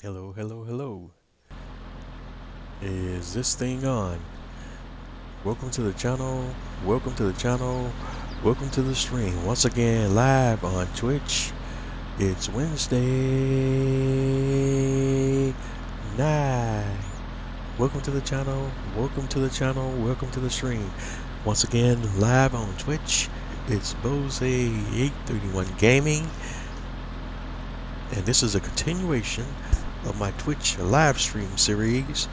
Hello, hello, hello. Is this thing on? Welcome to the channel. Welcome to the channel. Welcome to the stream. Once again, live on Twitch. It's Wednesday night. Welcome to the channel. Welcome to the channel. Welcome to the stream. Once again, live on Twitch. It's Bose831 Gaming. And this is a continuation of my Twitch live stream series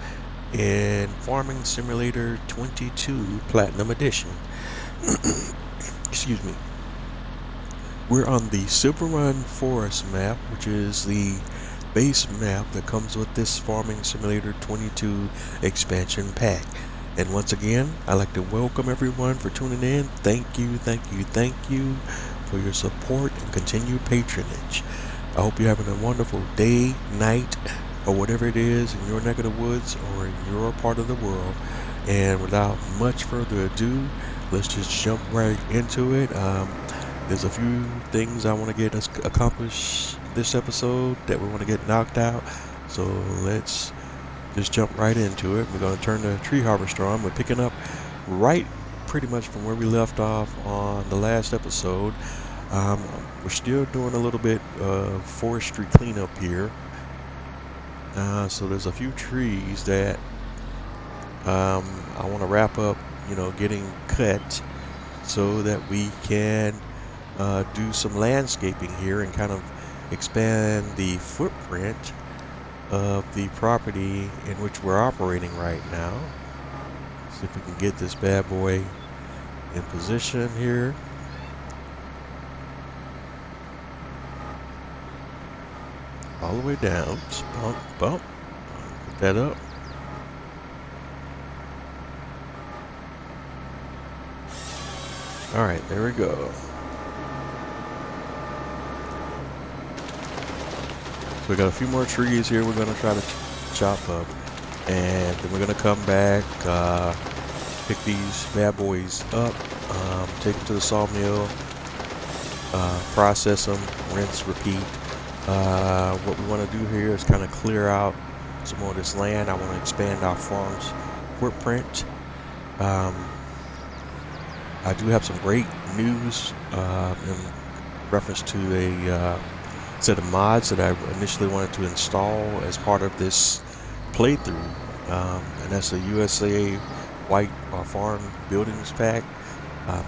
in Farming Simulator 22 Platinum Edition. Excuse me. We're on the SILVERRUN Forest map, which is the base map that comes with this Farming Simulator 22 expansion pack. And once again, I'd like to welcome everyone for tuning in. Thank you, thank you, thank you for your support and continued patronage. I hope you're having a wonderful day, night, or whatever it is in your neck of the woods or in your part of the world. And without much further ado, let's just jump right into it. There's a few things I want to get us accomplished this episode that we want to get knocked out. So let's just jump right into it. We're going to turn the tree harvester on. We're picking up right pretty much from where we left off on the last episode. We're still doing a little bit of forestry cleanup here. So there's a few trees that I want to wrap up, getting cut so that we can do some landscaping here and kind of expand the footprint of the property in which we're operating right now. See if we can get this bad boy in position here. All the way down. Just bump, bump. Put that up. Alright, there we go. So we got a few more trees here we're going to try to chop up. And then we're going to come back, pick these bad boys up, take them to the sawmill, process them, rinse, repeat. What we want to do here is kind of clear out some more of this land. I want to expand our farm's footprint. I do have some great news in reference to a set of mods that I initially wanted to install as part of this playthrough, and that's the USA White Farm Buildings Pack.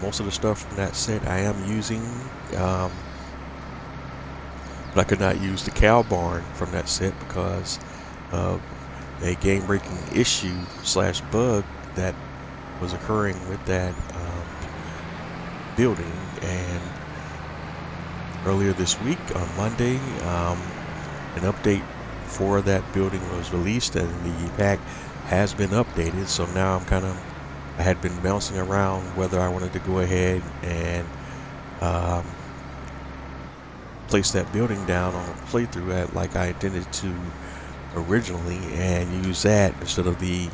Most of the stuff from that set I am using. But I could not use the cow barn from that set because of a game-breaking issue / bug that was occurring with that building. And earlier this week on Monday, an update for that building was released and the pack has been updated. So now I had been bouncing around whether I wanted to go ahead and place that building down on a playthrough like I intended to originally and use that instead of the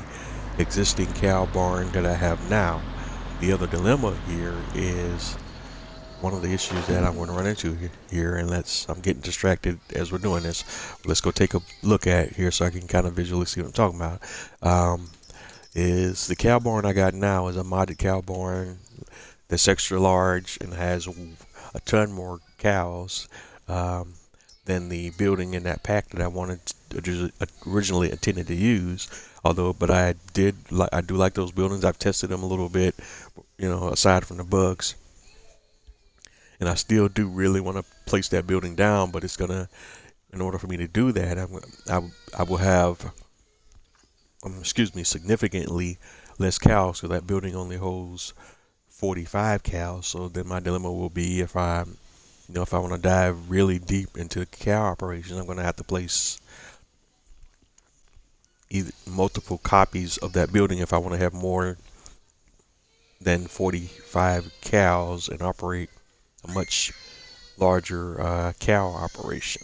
existing cow barn that I have now. The other dilemma here is one of the issues that I'm going to run into here, and I'm getting distracted as we're doing this. Let's go take a look at here so I can kind of visually see what I'm talking about. Is the cow barn I got now is a modded cow barn that's extra large and has a ton more cows than the building in that pack that I originally intended to use. But I do like those buildings. I've tested them a little bit, aside from the bugs, and I still do really want to place that building down. But in order for me to do that, I will have significantly less cows, so that building only holds 45 cows. So then my dilemma will be if I want to dive really deep into cow operations, I'm going to have to place either multiple copies of that building if I want to have more than 45 cows and operate a much larger cow operation.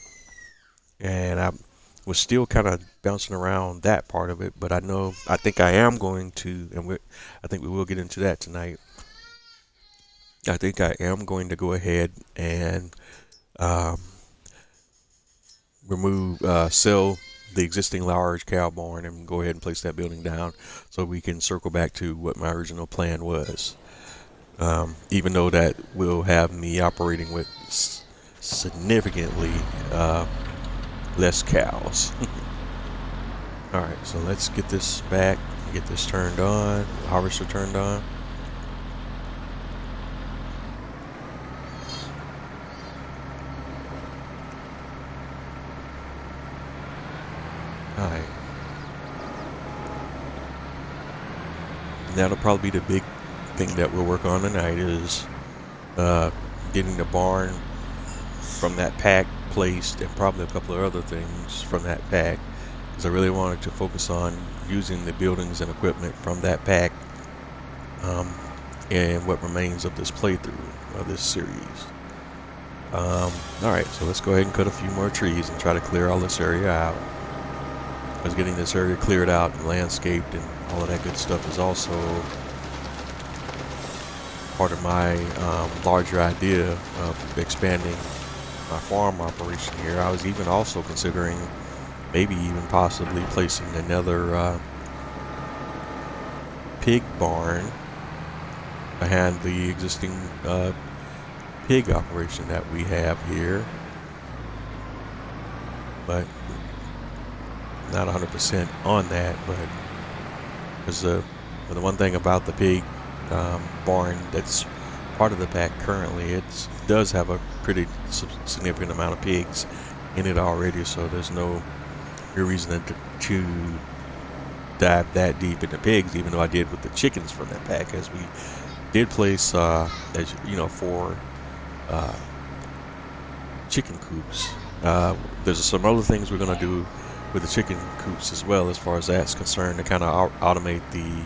And I was still kind of bouncing around that part of it, but I think I am going to, and I think we will get into that tonight. I think I am going to go ahead and sell the existing large cow barn and go ahead and place that building down so we can circle back to what my original plan was. Even though that will have me operating with significantly less cows. Alright, so let's get this back, get this turned on, harvester turned on. Alright. That'll probably be the big thing that we'll work on tonight is getting the barn from that pack placed and probably a couple of other things from that pack, because I really wanted to focus on using the buildings and equipment from that pack and what remains of this playthrough of this series. Alright, so let's go ahead and cut a few more trees and try to clear all this area out. Because getting this area cleared out and landscaped and all of that good stuff is also part of my larger idea of expanding my farm operation here. I was even also considering maybe even possibly placing another pig barn behind the existing pig operation that we have here, but not 100% on that. But because the one thing about the pig barn that's part of the pack currently, it does have a pretty significant amount of pigs in it already, so there's no real reason to dive that deep into pigs, even though I did with the chickens from that pack, as we did place as you know, 4 chicken coops. There's some other things we're going to do with the chicken coops as well, as far as that's concerned, to kind of automate the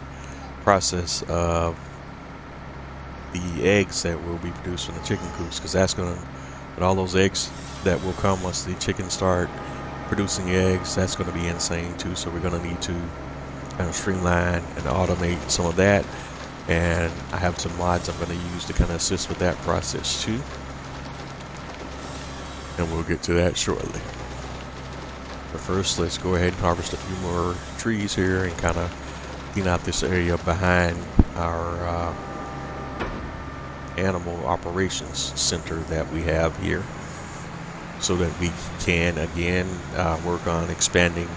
process of the eggs that will be produced from the chicken coops, because that's going to, with all those eggs that will come once the chickens start producing eggs, that's going to be insane too. So we're going to need to kind of streamline and automate some of that, and I have some mods I'm going to use to kind of assist with that process too, and we'll get to that shortly. But first, let's go ahead and harvest a few more trees here and kind of clean out this area behind our animal operations center that we have here, so that we can again work on expanding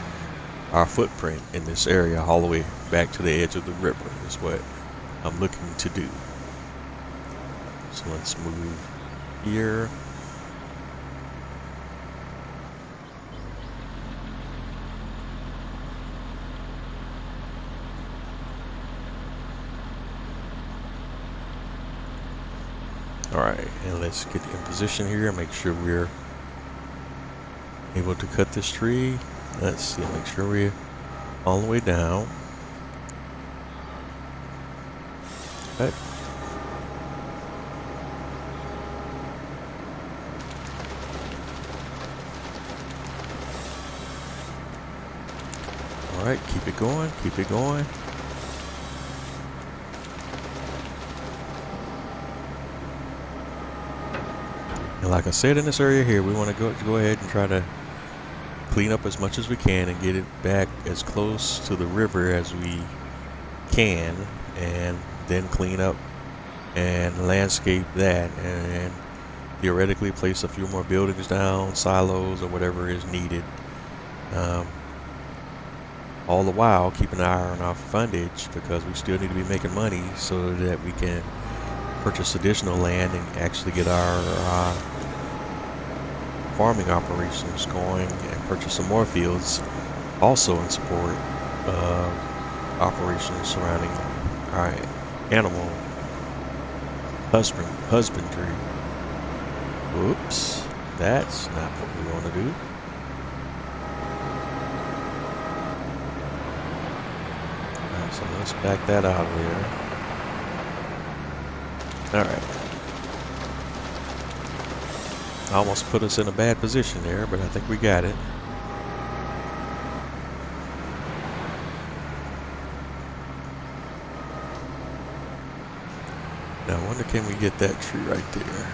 our footprint in this area all the way back to the edge of the river is what I'm looking to do. So let's move here. Alright, and let's get in position here and make sure we're able to cut this tree. Let's see, make sure we're all the way down. Okay. Alright, keep it going, keep it going. And like I said, in this area here, we want to go ahead and try to clean up as much as we can and get it back as close to the river as we can, and then clean up and landscape that, and theoretically place a few more buildings down, silos or whatever is needed, all the while keeping an eye on our fundage, because we still need to be making money so that we can purchase additional land and actually get our farming operations going, and purchase some more fields also in support of operations surrounding our animal husbandry. Oops, that's not what we want to do. Alright, so let's back that out of there. Alright. Almost put us in a bad position there, but I think we got it. Now I wonder, can we get that tree right there?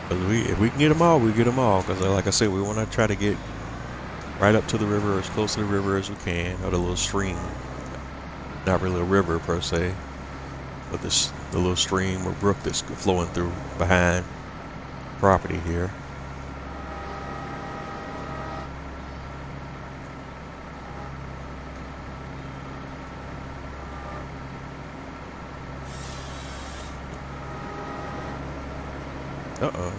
Because if we can get them all, we get them all. Because like I said, we want to try to get right up to the river, as close to the river as we can, or the little stream. Not really a river per se, but the little stream or brook that's flowing through behind property here. Uh-oh.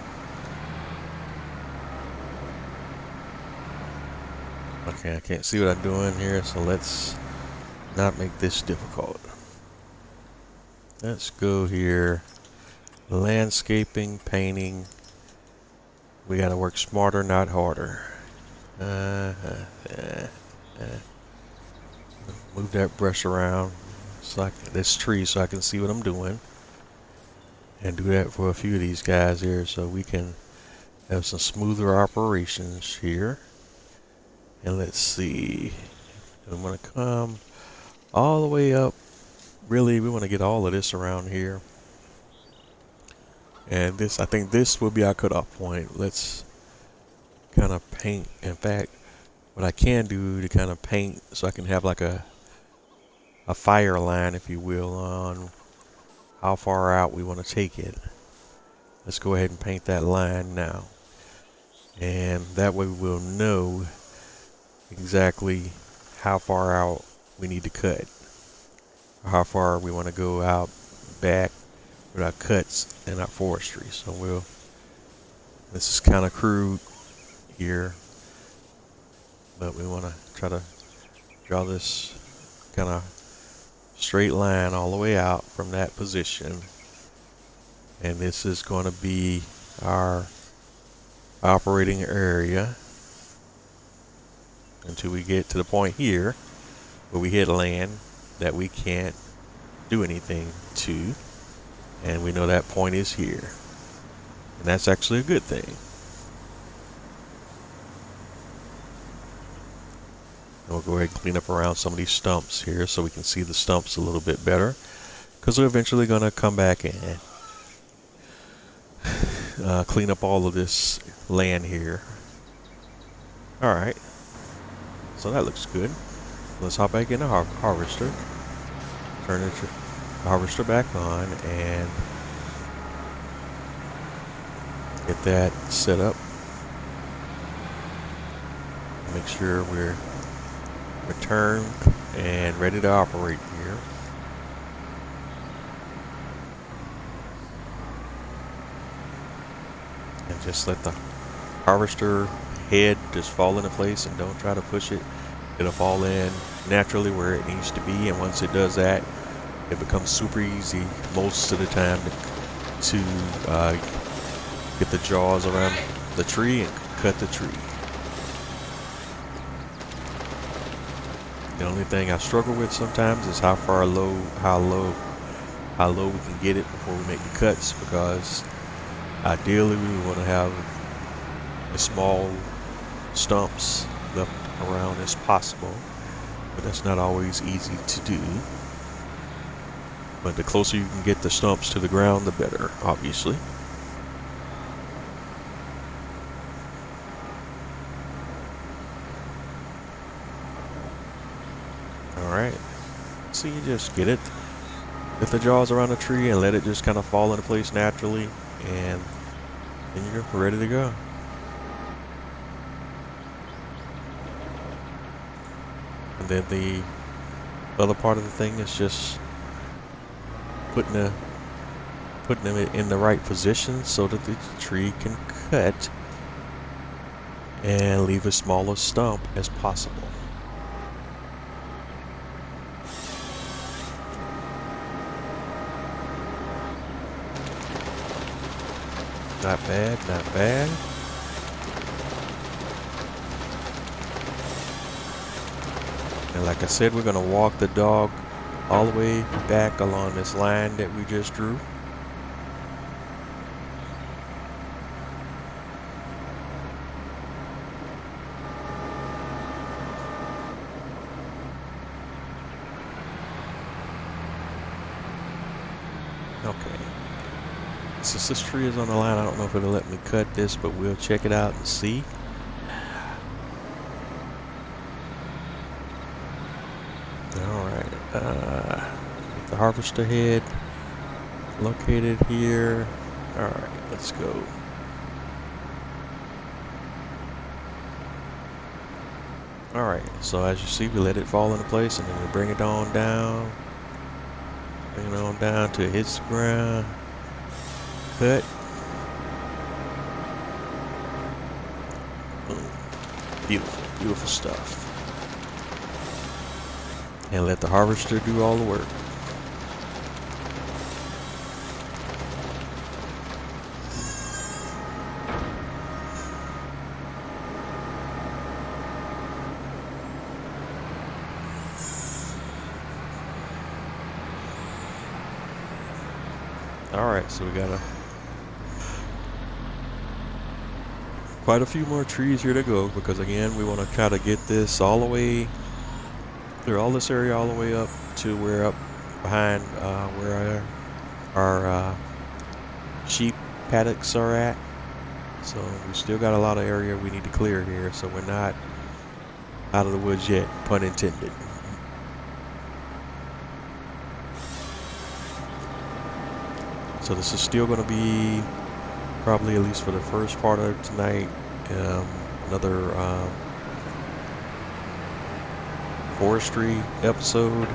Okay, I can't see what I'm doing here, so let's not make this difficult. Let's go here. Landscaping, painting. We gotta work smarter, not harder. Move that brush around so this tree so I can see what I'm doing. And do that for a few of these guys here so we can have some smoother operations here. And let's see. I'm gonna come all the way up. Really, we want to get all of this around here. And this, I think this will be our cutoff point. Let's kind of paint. In fact, what I can do to kind of paint so I can have like a fire line, if you will, on how far out we want to take it. Let's go ahead and paint that line now. And that way we'll know exactly how far out we need to cut, or how far we want to go out back with our cuts and our forestry. So this is kind of crude here, but we want to try to draw this kind of straight line all the way out from that position. And this is going to be our operating area until we get to the point here where we hit land that we can't do anything to, and we know that point is here, and that's actually a good thing. And we'll go ahead and clean up around some of these stumps here so we can see the stumps a little bit better, because we're eventually going to come back and clean up all of this land here. Alright, so that looks good. Let's hop back in the harvester, turn the harvester back on, and get that set up. Make sure we're returned and ready to operate here. And just let the harvester head just fall into place, and don't try to push it. It'll fall in naturally where it needs to be, and once it does that, it becomes super easy most of the time to get the jaws around the tree and cut the tree. The only thing I struggle with sometimes is how low we can get it before we make the cuts, because ideally we want to have as small stumps left around as possible, but that's not always easy to do. But the closer you can get the stumps to the ground, the better, obviously. Alright, so you just get the jaws around the tree and let it just kind of fall into place naturally, and then you're ready to go. And then the other part of the thing is just putting them in the right position so that the tree can cut and leave as small a stump as possible. Not bad, not bad. And like I said, we're going to walk the dog all the way back along this line that we just drew. Okay. Since this tree is on the line, I don't know if it'll let me cut this, but we'll check it out and see. Alright, the harvester head located here. Alright, let's go. Alright, so as you see, we let it fall into place and then we bring it on down. Bring it on down till it hits the ground. Cut. Boom. Beautiful, beautiful stuff. And let the harvester do all the work. Alright, so we got quite a few more trees here to go, because again, we want to try to get this all the way, clear all this area all the way up to where up behind where our sheep paddocks are at. So we still got a lot of area we need to clear here, so we're not out of the woods yet, pun intended. So this is still going to be probably, at least for the first part of tonight, another forestry episode.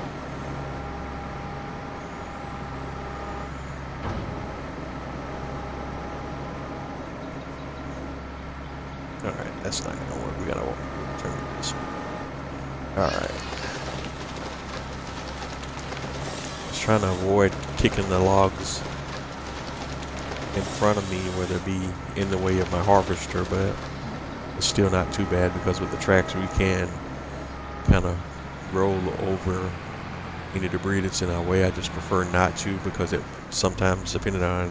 Alright, that's not going to work. We got to turn it this way. Alright. Just trying to avoid kicking the logs in front of me where they'd be in the way of my harvester, but it's still not too bad, because with the tractor we can kind of roll over any debris that's in our way. I just prefer not to, because it sometimes, depending on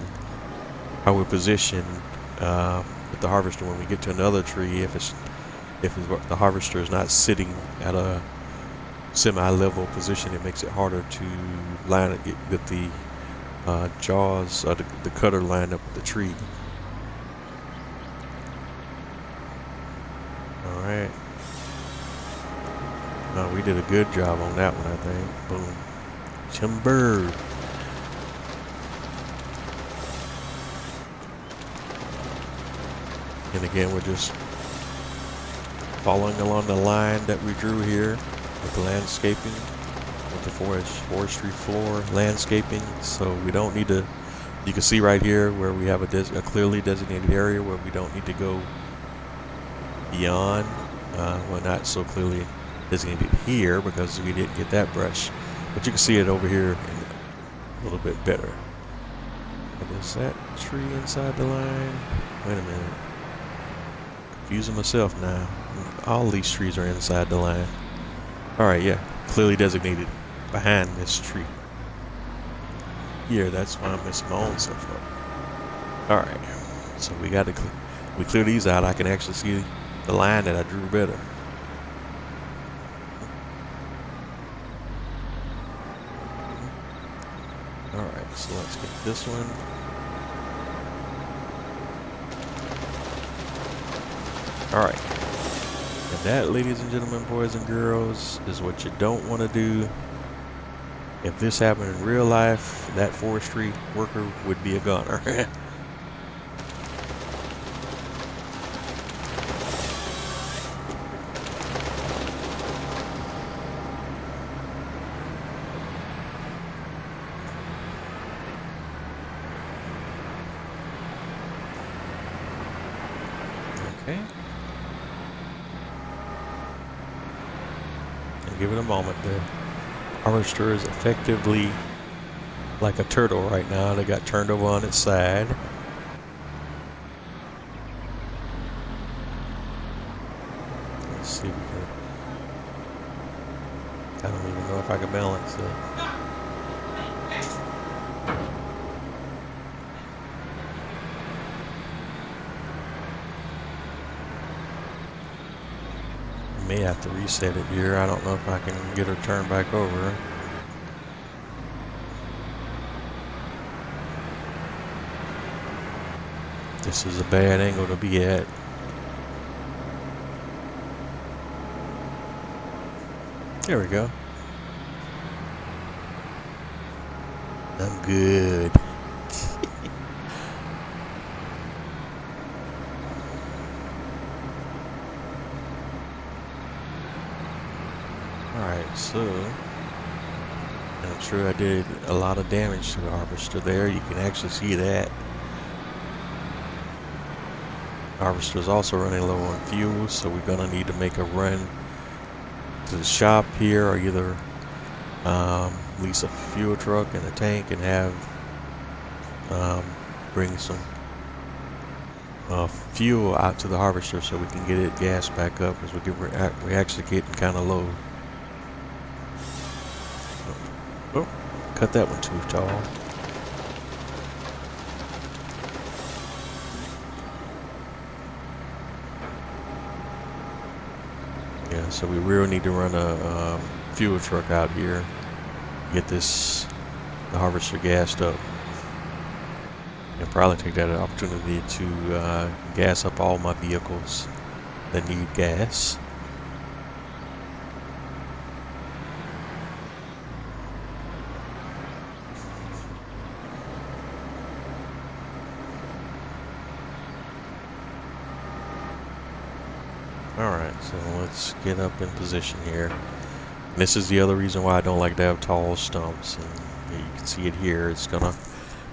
how we're positioned with the harvester, when we get to another tree, if the harvester is not sitting at a semi-level position, it makes it harder to line it, get the jaws or the cutter lined up with the tree. Alright. We did a good job on that one, I think. Boom. Timber. And again, we're just following along the line that we drew here with the landscaping, with the forestry floor landscaping. So we don't need to, you can see right here where we have a clearly designated area where we don't need to go beyond. Well, not so clearly designated here because we didn't get that brush, but you can see it over here a little bit better. And is that tree inside the line? Wait a minute. Confusing myself now. All these trees are inside the line. Alright, yeah. Clearly designated behind this tree. Here, that's why I'm missing my own stuff up. Alright. So we got to we clear these out. I can actually see the line that I drew better. Alright, so let's get this one. Alright. And that, ladies and gentlemen, boys and girls, is what you don't want to do. If this happened in real life, that forestry worker would be a gunner. Okay. And give it a moment. The harvester is effectively like a turtle right now. They got turned over on its side. Let's see if we can. I don't even know if I can balance it. May have to reset it here. I don't know if I can get her turned back over. This is a bad angle to be at. There we go. I'm good. Alright, so I'm sure I did a lot of damage to the harvester there. You can actually see that. Harvester is also running low on fuel, so we're gonna need to make a run to the shop here, or either lease a fuel truck and a tank and have bring some fuel out to the harvester so we can get it gas back up, because we're actually getting kind of low. Oh, cut that one too tall. Yeah, so we really need to run a fuel truck out here, get the harvester gassed up, and probably take that opportunity to gas up all my vehicles that need gas. Alright, so let's get up in position here. And this is the other reason why I don't like to have tall stumps. And you can see it here. It's gonna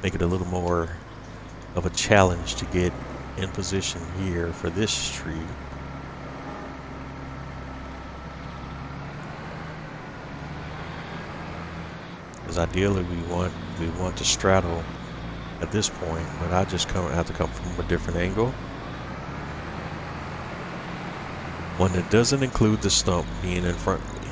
make it a little more of a challenge to get in position here for this tree. Because ideally we want to straddle at this point, but I just have to come from a different angle. One that doesn't include the stump being in front of me.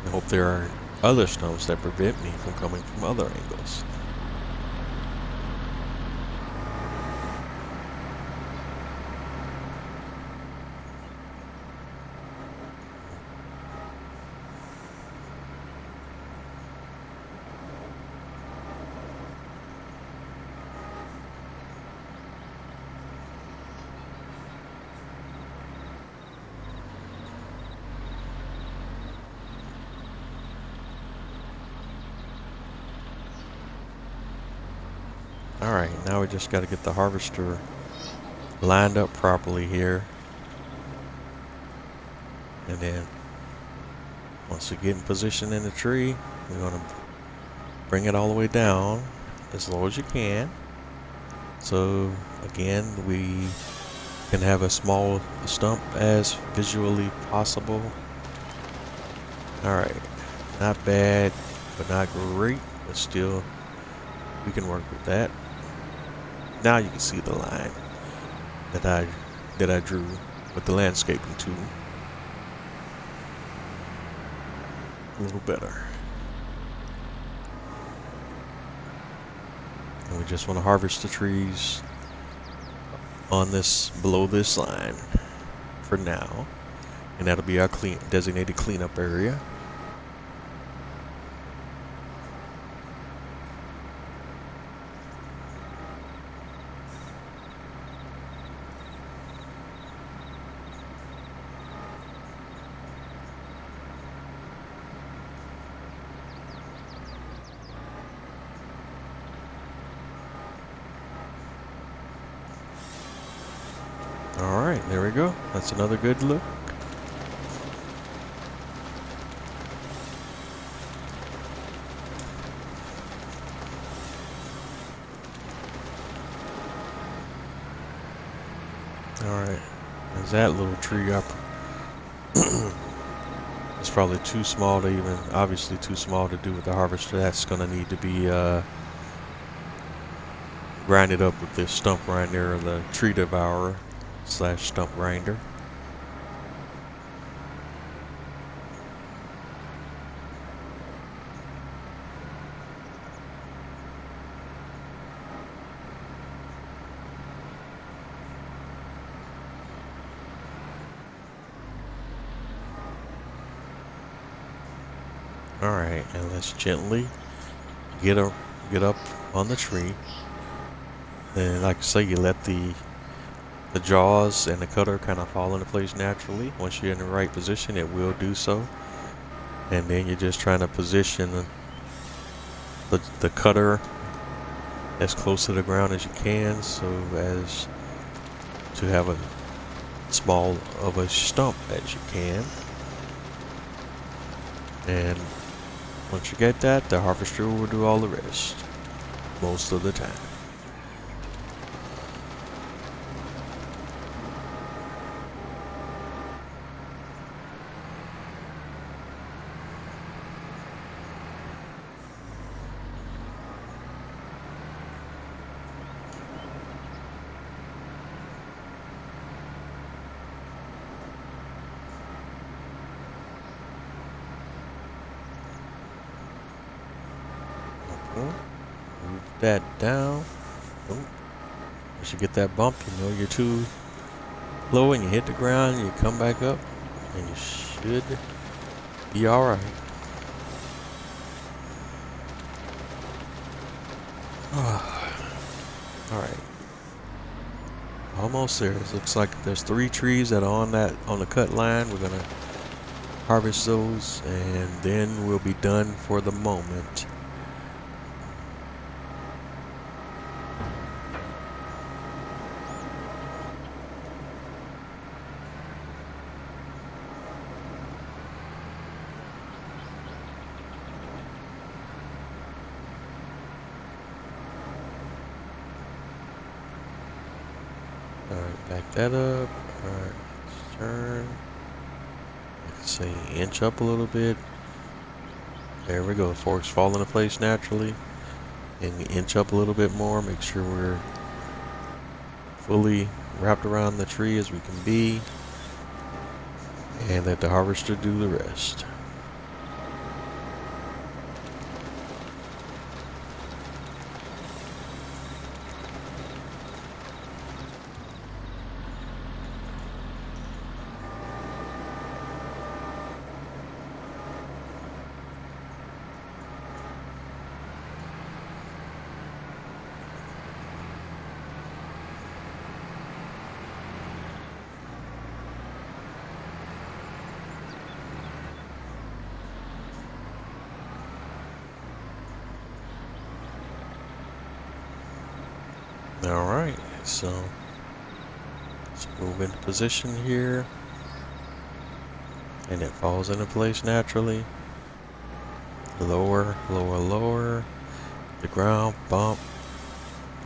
I hope there are other stumps that prevent me from coming from other angles. Alright, now we just got to get the harvester lined up properly here. And then once we get in position in the tree, we're going to bring it all the way down as low as you can. So again, we can have a small stump as visually possible. Alright, not bad, but not great, but still we can work with that. Now you can see the line that I drew with the landscaping tool a little better. And we just want to harvest the trees on below this line for now, and that'll be our designated cleanup area. Alright, there we go. That's another good look. Alright, there's that little tree up. It's probably too small to even, obviously too small to do with the harvester. That's going to need to be grinded up with this stump grinder, or the tree devourer / stump grinder. Alright, and let's gently get up on the tree. And like I say, you let the jaws and the cutter kind of fall into place naturally. Once you're in the right position, it will do so. and then you're just trying to position the cutter as close to the ground as you can, so as to have a small of a stump as you can. And once you get that, the harvester will do all the rest most of the time. Move that down. Once you get that bump, you know you're too low and you hit the ground, you come back up, and you should be alright. Alright. Almost there. It looks like there's 3 trees that are on the cut line. We're gonna harvest those and then we'll be done for the moment. Alright, back that up. Alright, let's turn. Let's say inch up a little bit. There we go. Forks fall into place naturally. And inch up a little bit more. Make sure we're fully wrapped around the tree as we can be. And let the harvester do the rest. Alright, so let's move into position here. And it falls into place naturally. Lower, lower, lower. The ground, bump.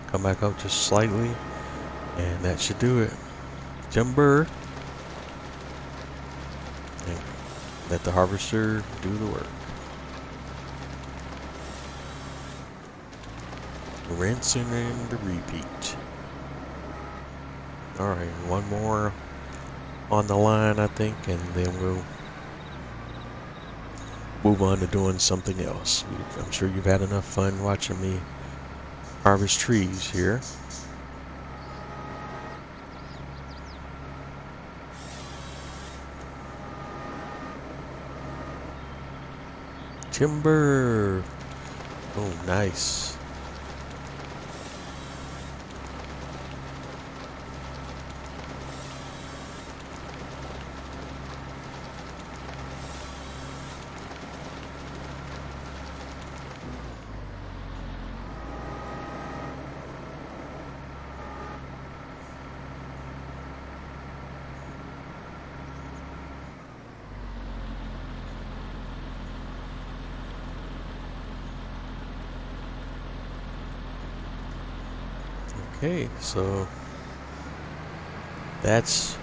Come back up just slightly. And that should do it. Timber. And let the harvester do the work. Rinse and then the repeat. Alright, one more on the line, I think, and then we'll move on to doing something else. I'm sure you've had enough fun watching me harvest trees here. Timber. Oh, nice. Okay, so that's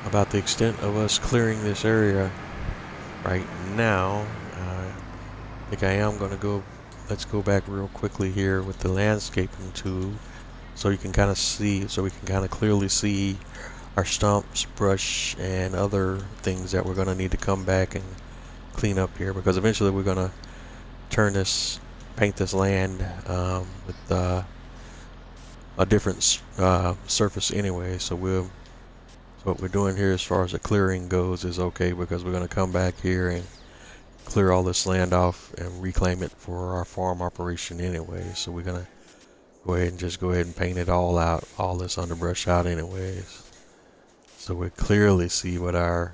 about the extent of us clearing this area right now. I think I am going to go, let's go back real quickly here with the landscaping tool so you can kind of see, so we can kind of clearly see our stumps, brush, and other things that we're going to need to come back and clean up here, because eventually we're going to turn this, paint this land with a different surface anyway. So what we're doing here as far as the clearing goes is okay, because we're going to come back here and clear all this land off and reclaim it for our farm operation anyway. So we're going to go ahead and paint it all out, all this underbrush out anyways, so we clearly see what our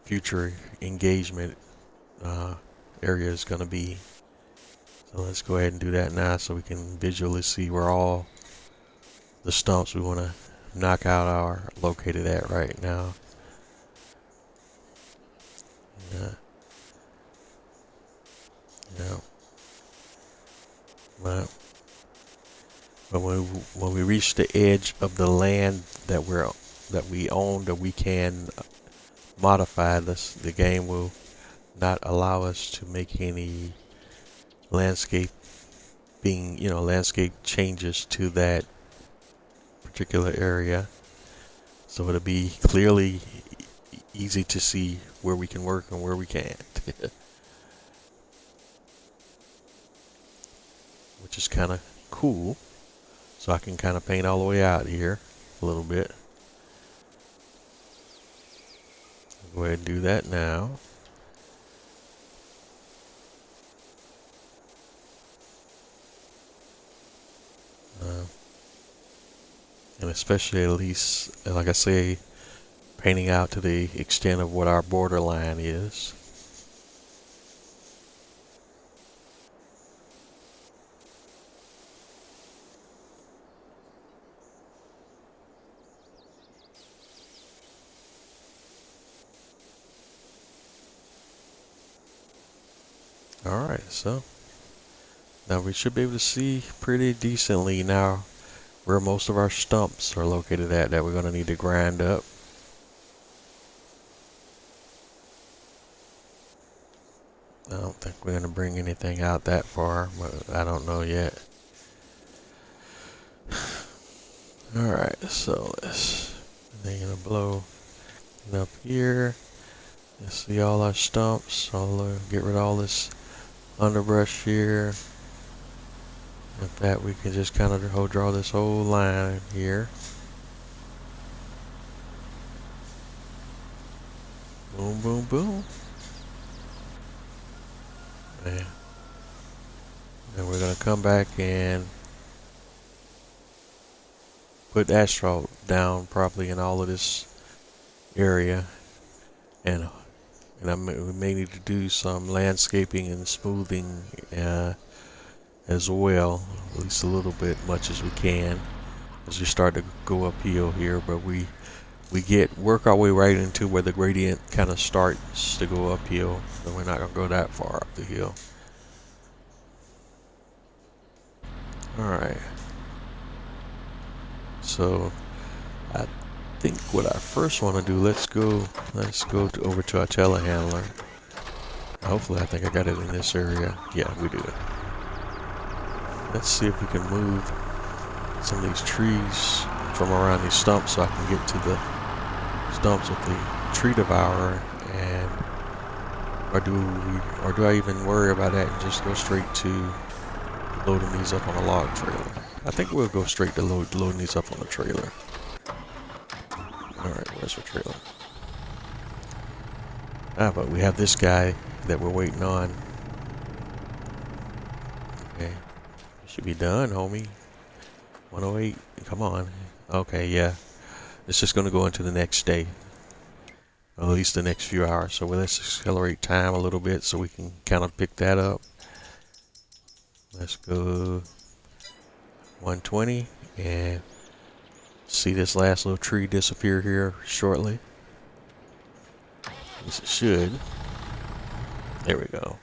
future engagement area is going to be. So let's go ahead and do that now so we can visually see where all the stumps we want to knock out are located at right now. Yeah. Yeah. But when we reach the edge of the land that we own, that we can modify this, the game will not allow us to make any landscape changes to that particular area. So it'll be clearly easy to see where we can work and where we can't. Which is kind of cool. So I can kind of paint all the way out here a little bit. Go ahead and do that now. And especially, at least, like I say, painting out to the extent of what our borderline is. Alright, so now we should be able to see pretty decently now where most of our stumps are located at that we're going to need to grind up. I don't think we're going to bring anything out that far, but I don't know yet. Alright, so they're going to blow up here. Let's see all our stumps. I'll get rid of all this underbrush here. With that, we can just kind of draw this whole line here. Boom, boom, boom. And then we're going to come back and put asphalt down properly in all of this area. And we may need to do some landscaping and smoothing as well, at least a little bit, much as we can, as we start to go uphill here. But we work our way right into where the gradient kind of starts to go uphill, so we're not going to go that far up the hill. Alright, so I think what I first want to do, let's go over to our telehandler. Hopefully, I think I got it in this area. Yeah, we do. Let's see if we can move some of these trees from around these stumps so I can get to the stumps with the tree devourer. And or do I even worry about that and just go straight to loading these up on a log trailer? I think we'll go straight to loading these up on a trailer. Alright, where's our trailer? But we have this guy that we're waiting on. Okay. Should be done, homie. 108. Come on. Okay, yeah. It's just going to go into the next day. Or at least the next few hours. So let's accelerate time a little bit so we can kind of pick that up. Let's go 120 and see this last little tree disappear here shortly. Yes, it should. There we go.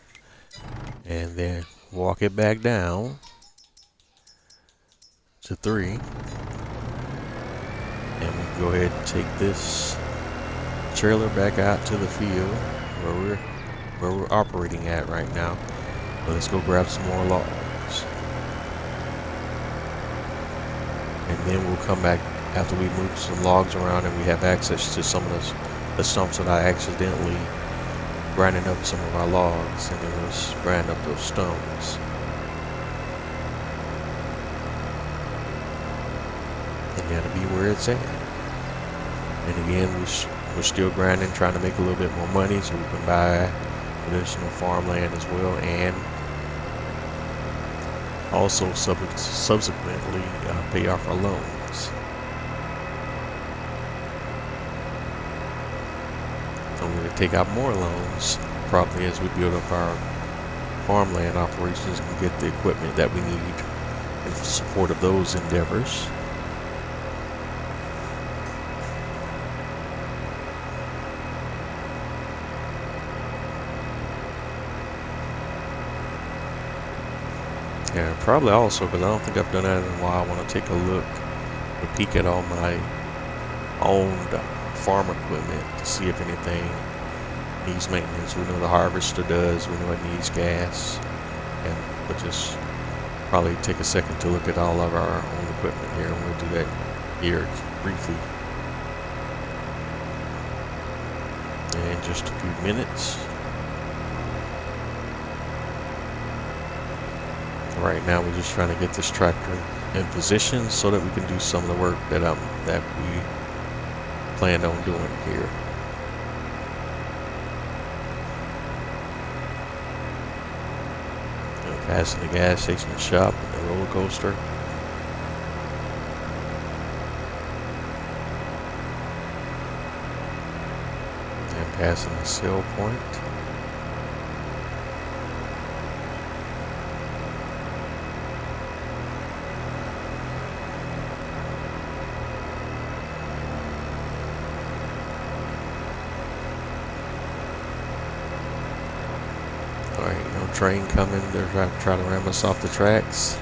And then walk it back down to 3. And we can go ahead and take this trailer back out to the field where we're operating at right now. But let's go grab some more logs. And then we'll come back after we move some logs around and we have access to some of the stumps that I accidentally grinding up some of our logs, and then we'll grind up those stumps. And that'll be where it's at. And again, we're still grinding, trying to make a little bit more money so we can buy additional farmland as well, and also subsequently pay off our loans. And we're going to take out more loans probably as we build up our farmland operations and get the equipment that we need in support of those endeavors. Yeah, probably also, because I don't think I've done that in a while, I want to take a look, a peek at all my owned farm equipment to see if anything needs maintenance. We know the harvester does, we know it needs gas, and we'll just probably take a second to look at all of our own equipment here, and we'll do that here briefly in just a few minutes. Right now we're just trying to get this tractor in position so that we can do some of the work that we planned on doing here. And passing the gas station shop and the roller coaster. And passing the sale point. Alright, no train coming. They're trying to ram us off the tracks.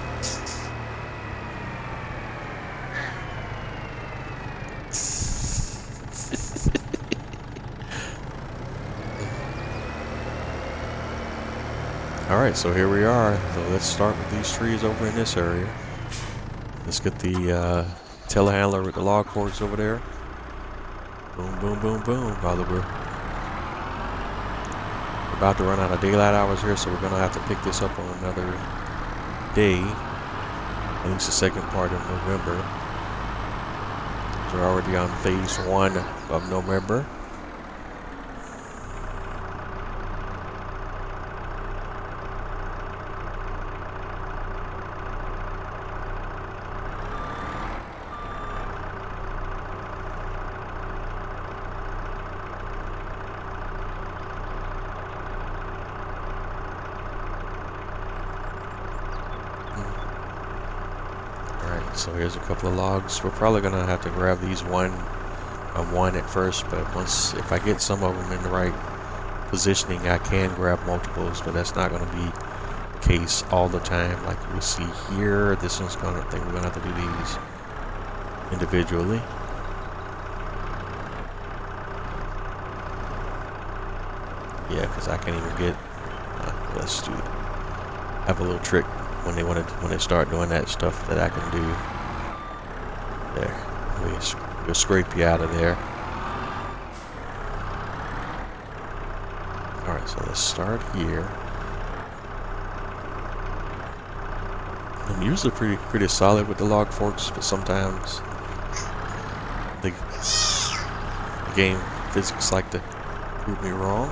Alright, so here we are. So let's start with these trees over in this area. Let's get the telehandler with the log forks over there. Boom, boom, boom, boom. While we're about to run out of daylight hours here, so we're going to have to pick this up on another day, at least the second part of November. We're already on phase 1 of November. So here's a couple of logs. We're probably gonna have to grab these one at first, but if I get some of them in the right positioning, I can grab multiples, but that's not gonna be the case all the time. Like you see here, this one's we're gonna have to do these individually. Yeah, because I can't even get. Let's do it. I have a little trick when they start doing that stuff that I can do. There, we'll scrape you out of there. All right, so let's start here. I'm usually pretty solid with the log forks, but sometimes the game physics like to prove me wrong.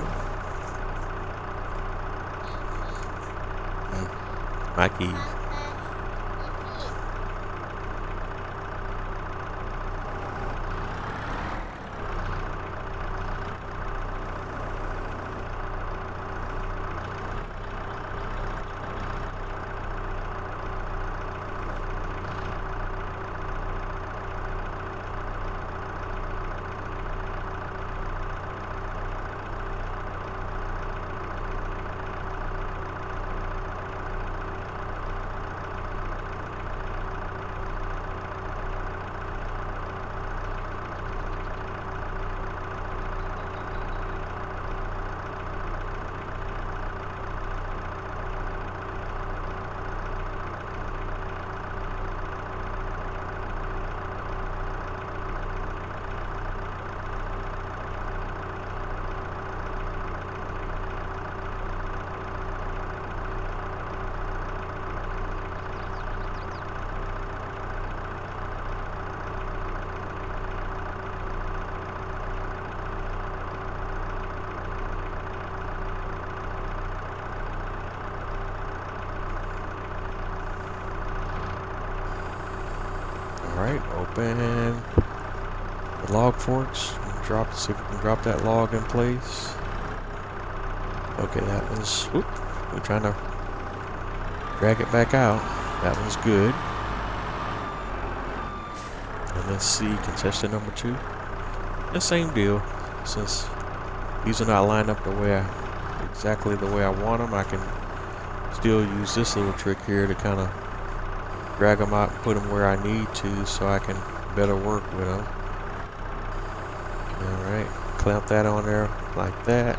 My keys. Alright, open the log forks. see if we can drop that log in place. Okay, that was, whoop, we're trying to drag it back out. That was good. And let's see, contestant number 2. The same deal. Since these are not lined up exactly the way I want them, I can still use this little trick here to kind of drag them out and put them where I need to so I can better work with them. Alright, clamp that on there like that.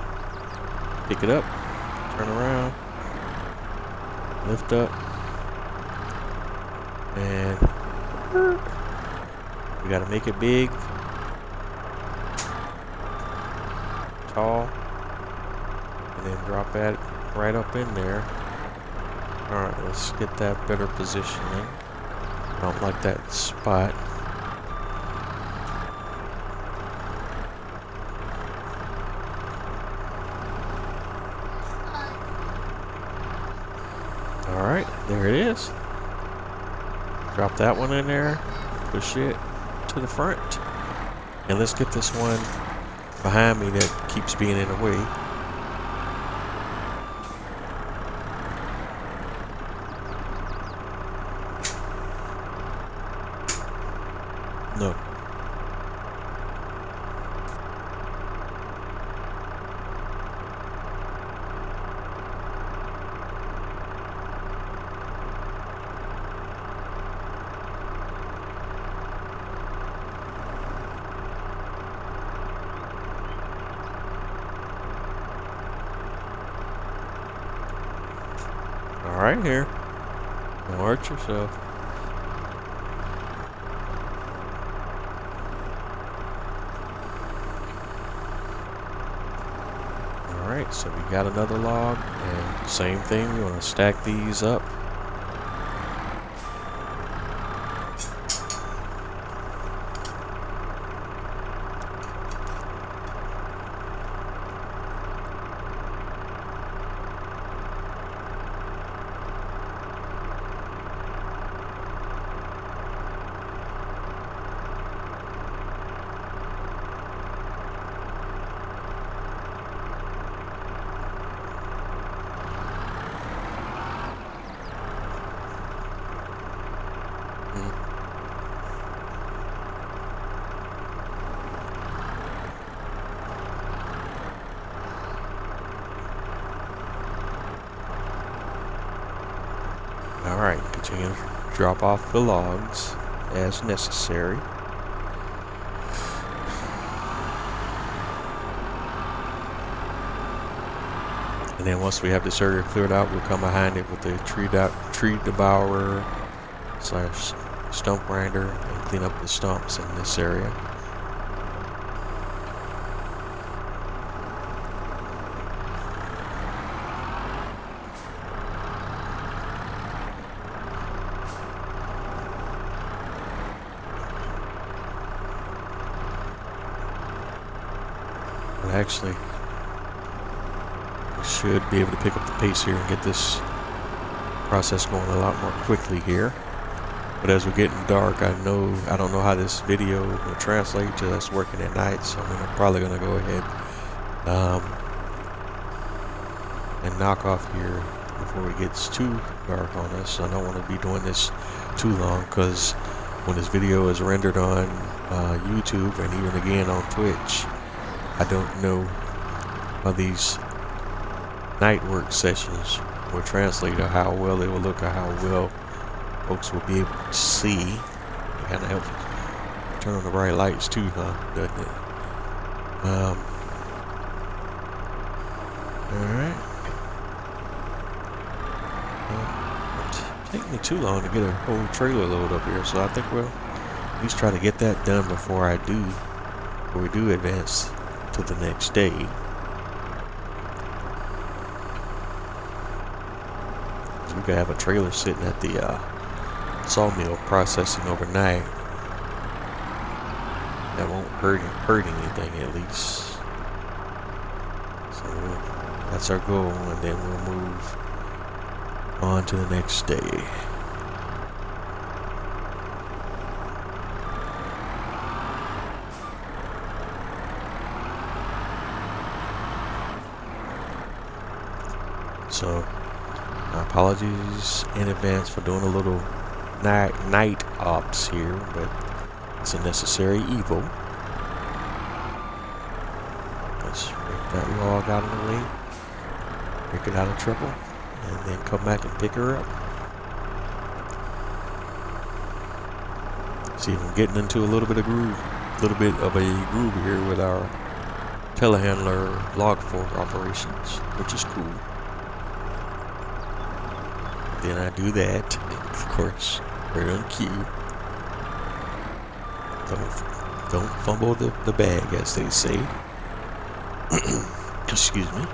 Pick it up, turn around, lift up, and we gotta make it big, tall, and then drop that right up in there. Alright, let's get that better positioning. I don't like that spot. Alright, there it is. Drop that one in there, push it to the front. And let's get this one behind me that keeps being in the way. No. All right, here. Don't hurt yourself. Alright, so we got another log, and same thing, we're going to stack these up. Alright, continue to drop off the logs as necessary. And then once we have this area cleared out, we'll come behind it with the tree devourer / stump grinder and clean up the stumps in this area. But actually, we should be able to pick up the pace here and get this process going a lot more quickly here. But as we're getting dark, I don't know how this video will translate to us working at night, so I'm probably going to go ahead and knock off here before it gets too dark on us. I don't want to be doing this too long, because when this video is rendered on YouTube and even again on Twitch, I don't know how these night work sessions will translate, or how well they will look, or how well folks will be able to see. It kind of helps turn on the bright lights too, huh? Doesn't it? Alright. It take me too long to get a whole trailer load up here, so I think we'll at least try to get that done before we do advance to the next day. We could have a trailer sitting at the sawmill processing overnight. That won't hurt anything, at least. So that's our goal, and then we'll move on to the next day. So my apologies in advance for doing a little night ops here, but it's a necessary evil. Let's break that log out of the way, break it out of trouble, and then come back and pick her up. See, I'm getting into a little bit of a groove here with our telehandler log fork operations, which is cool. Then I do that, of course, right on cue. Don't fumble the bag, as they say. Excuse me.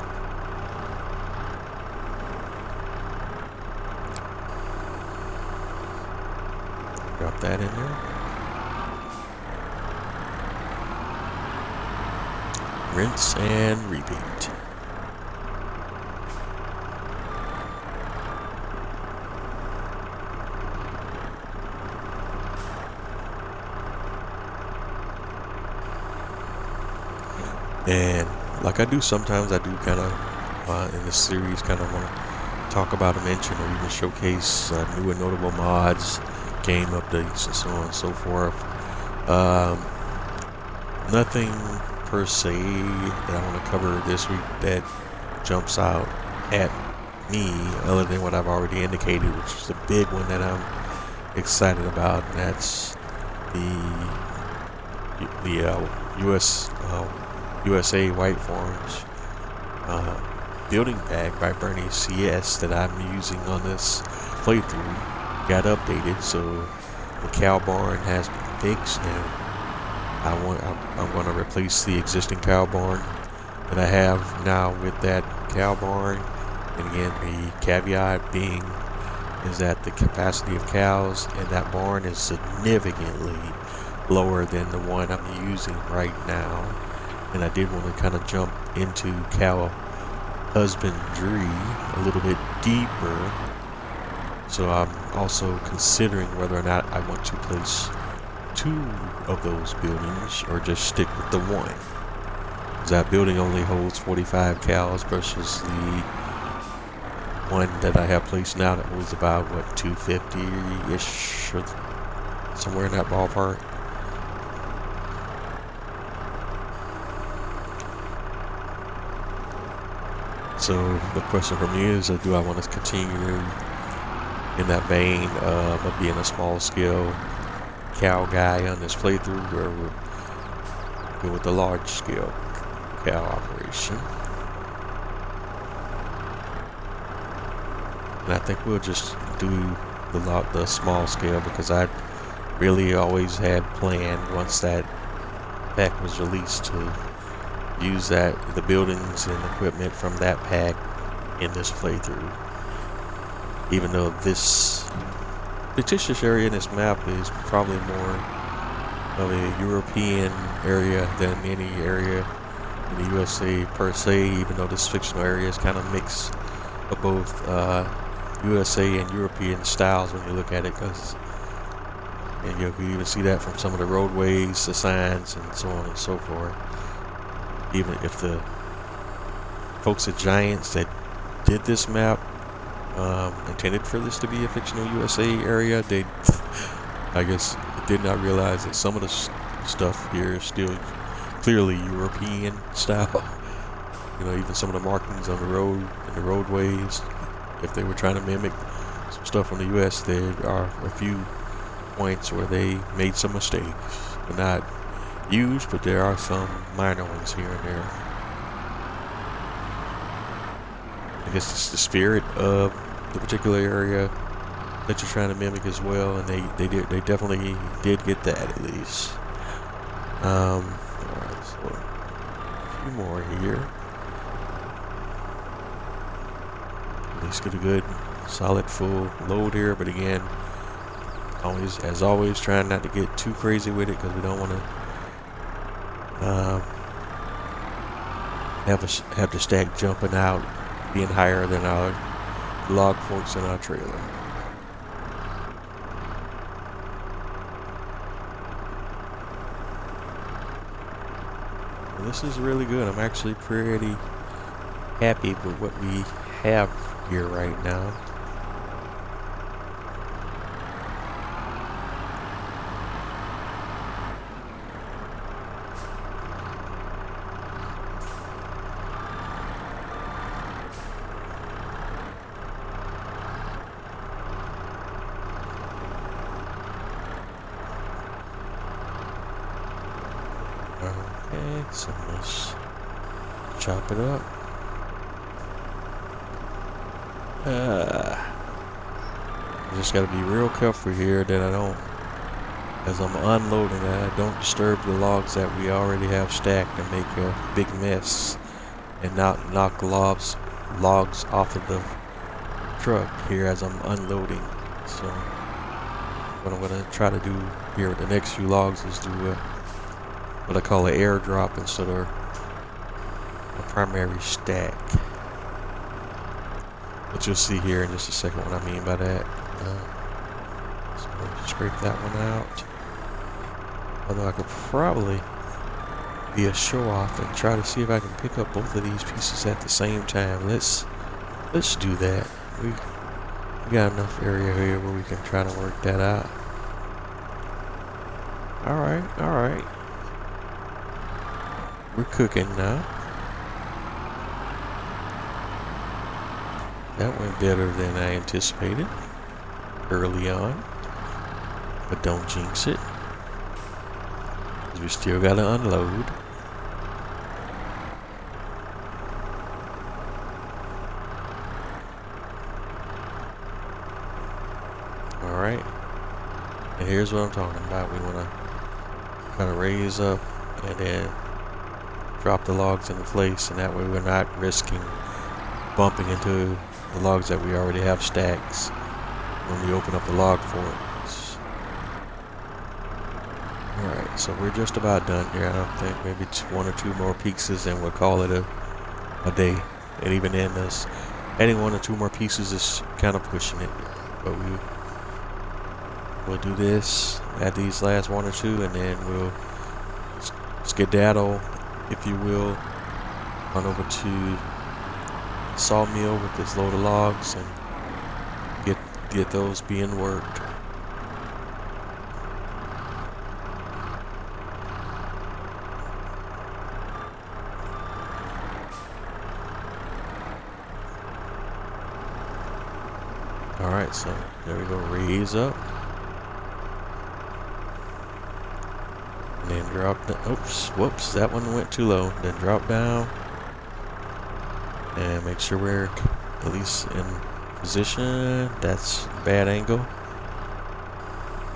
Drop that in there. Rinse and repeat. And like I do sometimes, I do kind of, in this series, kind of want to talk about a mention or even showcase new and notable mods, game updates, and so on and so forth. Nothing per se that I want to cover this week that jumps out at me other than what I've already indicated, which is the big one that I'm excited about, and that's the USA White Forms building pack by Bernie CS that I'm using on this playthrough got updated, so the cow barn has been fixed, and I'm going to replace the existing cow barn that I have now with that cow barn. And again, the caveat being is that the capacity of cows in that barn is significantly lower than the one I'm using right now. And I did want to kind of jump into cow husbandry a little bit deeper. So I'm also considering whether or not I want to place 2 of those buildings or just stick with the one. Because that building only holds 45 cows versus the one that I have placed now that holds about, what, 250-ish or somewhere in that ballpark. So the question for me is, do I want to continue in that vein of being a small scale cow guy on this playthrough, or go with the large scale cow operation? And I think we'll just do the small scale, because I really always had planned, once that pack was released, to use the buildings and equipment from that pack in this playthrough. Even though this fictitious area in this map is probably more of a European area than any area in the USA per se, even though this fictional area is kind of mix of both USA and European styles when you look at it, and you can even see that from some of the roadways, the signs, and so on and so forth. Even if the folks at Giants that did this map intended for this to be a fictional USA area, they, I guess, did not realize that some of the stuff here is still clearly European style. You know, even some of the markings on the road and the roadways, if they were trying to mimic some stuff from the US, there are a few points where they made some mistakes. But not huge, but there are some minor ones here and there. I guess it's the spirit of the particular area that you're trying to mimic as well, and they definitely did get that, at least. Alright, so a few more here. At least get a good solid full load here, but again, as always, trying not to get too crazy with it, because we don't want to have the stack jumping out, being higher than our log forks in our trailer. And this is really good. I'm actually pretty happy with what we have here right now. Okay, so let's chop it up. I just gotta be real careful here that I don't, as I'm unloading, that I don't disturb the logs that we already have stacked and make a big mess and not knock logs off of the truck here as I'm unloading. So what I'm gonna try to do here with the next few logs is do what I call an airdrop instead of a primary stack. But you'll see here in just a second what I mean by that. So scrape that one out. Although I could probably be a show off and try to see if I can pick up both of these pieces at the same time. Let's do that. We got enough area here where we can try to work that out. Alright. We're cooking now. That went better than I anticipated early on. But don't jinx it. 'Cause we still gotta unload. Alright. And here's what I'm talking about. We wanna kind of raise up and then drop the logs into place, and that way we're not risking bumping into the logs that we already have stacks when we open up the log forks. Alright, so we're just about done here. I don't think maybe one or two more pieces and we'll call it a day. And even then, adding one or two more pieces is kind of pushing it. But we'll do this, add these last one or two, and then we'll skedaddle, if you will, on over to sawmill with this load of logs and get those being worked. Alright, so there we go, raise up. And then drop down. Oops, whoops, that one went too low. Then drop down. And make sure we're at least in position. That's a bad angle.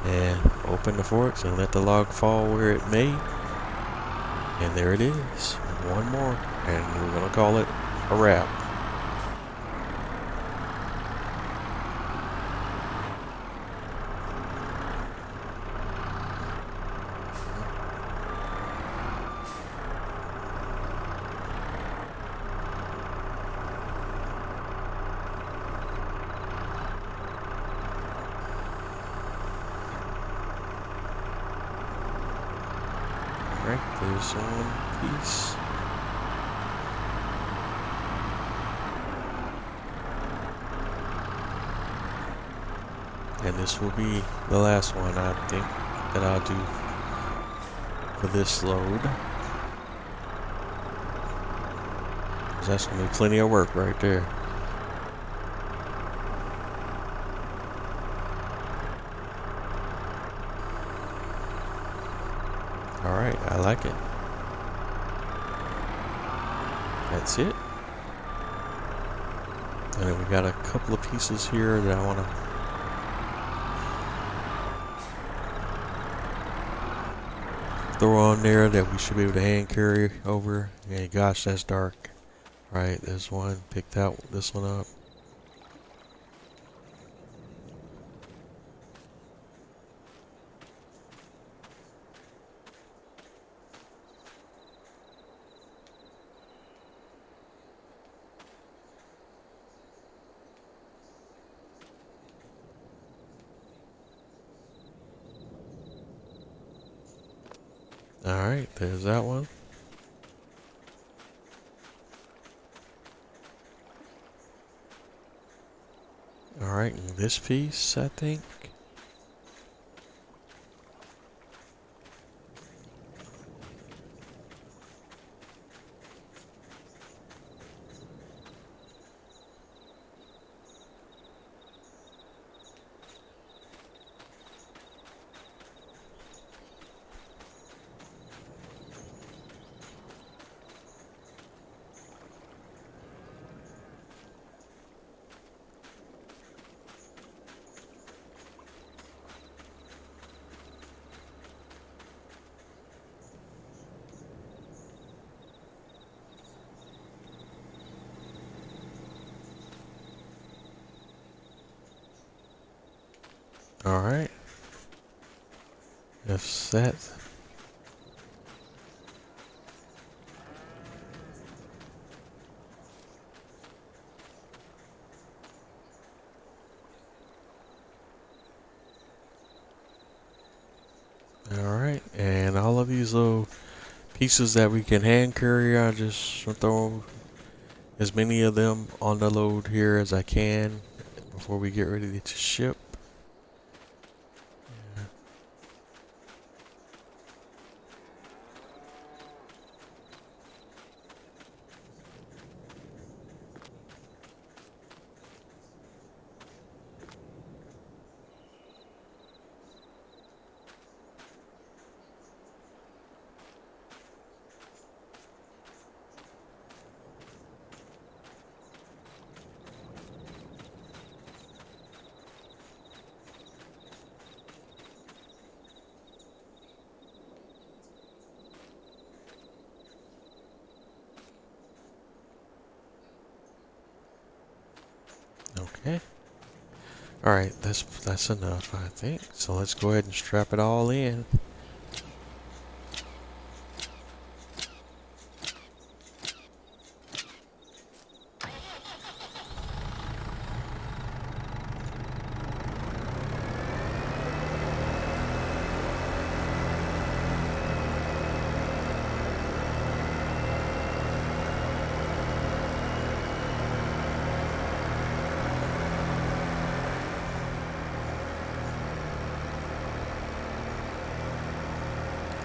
And open the forks and let the log fall where it may. And there it is. One more. And we're going to call it a wrap. Alright, there's one piece. And this will be the last one, I think, that I'll do for this load. 'Cause that's going to be plenty of work right there. Alright, I like it. That's it. And then we got a couple of pieces here that I want to throw on there that we should be able to hand carry over. Yeah, gosh, that's dark. Right, there's one. Picked out this one up. Alright, there's that one. Alright, and this piece, I think. Alright. If that. Alright, and all of these little pieces that we can hand carry, I just throw as many of them on the load here as I can before we get ready to ship. Okay. Alright, that's enough, I think. So let's go ahead and strap it all in.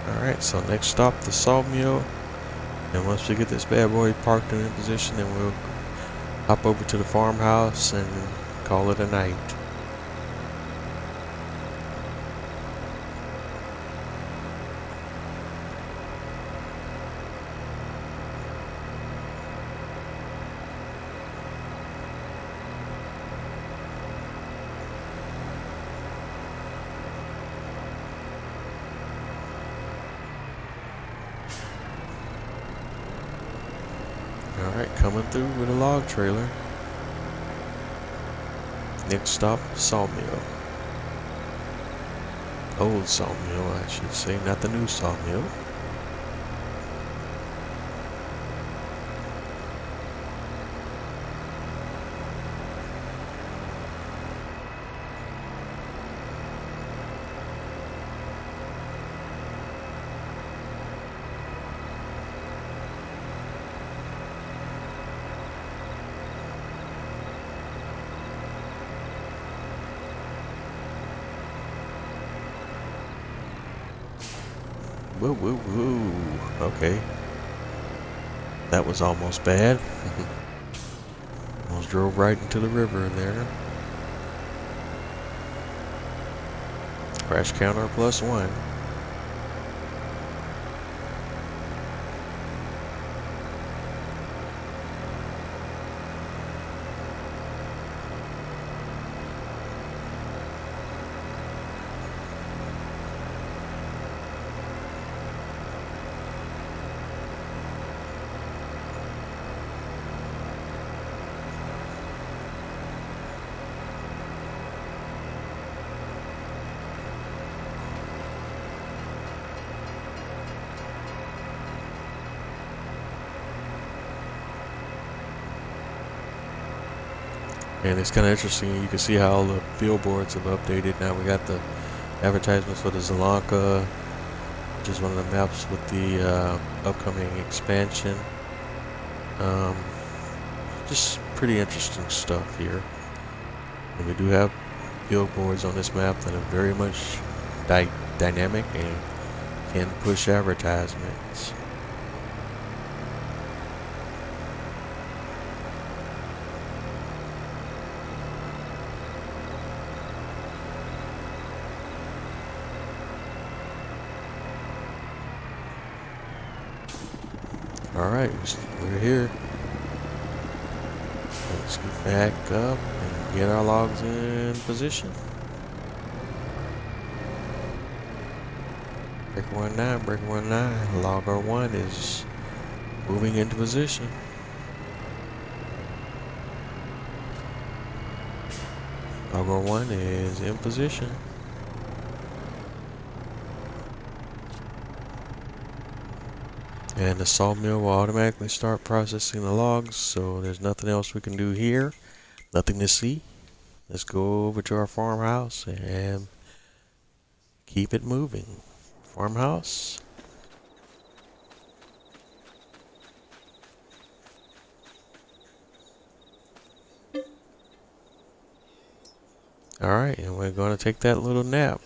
Alright, so next stop, the sawmill. And once we get this bad boy parked in position, then we'll hop over to the farmhouse and call it a night. Alright, coming through with a log trailer. Next stop, sawmill. Old sawmill, I should say, not the new sawmill. Woo, woo, woo. Okay. That was almost bad. Almost drove right into the river there. Crash counter +1. And it's kind of interesting. You can see how all the billboards have updated. Now we got the advertisements for the Zalanka, which is one of the maps with the upcoming expansion. Just pretty interesting stuff here. And we do have billboards on this map that are very much dynamic and can push advertisements. Alright, we're here. Let's get back up and get our logs in position. Breaker 19, Breaker 19. Log R1 is moving into position. Log R1 is in position. And the sawmill will automatically start processing the logs, so there's nothing else we can do here. Nothing to see. Let's go over to our farmhouse and keep it moving. Farmhouse. Alright, and we're going to take that little nap.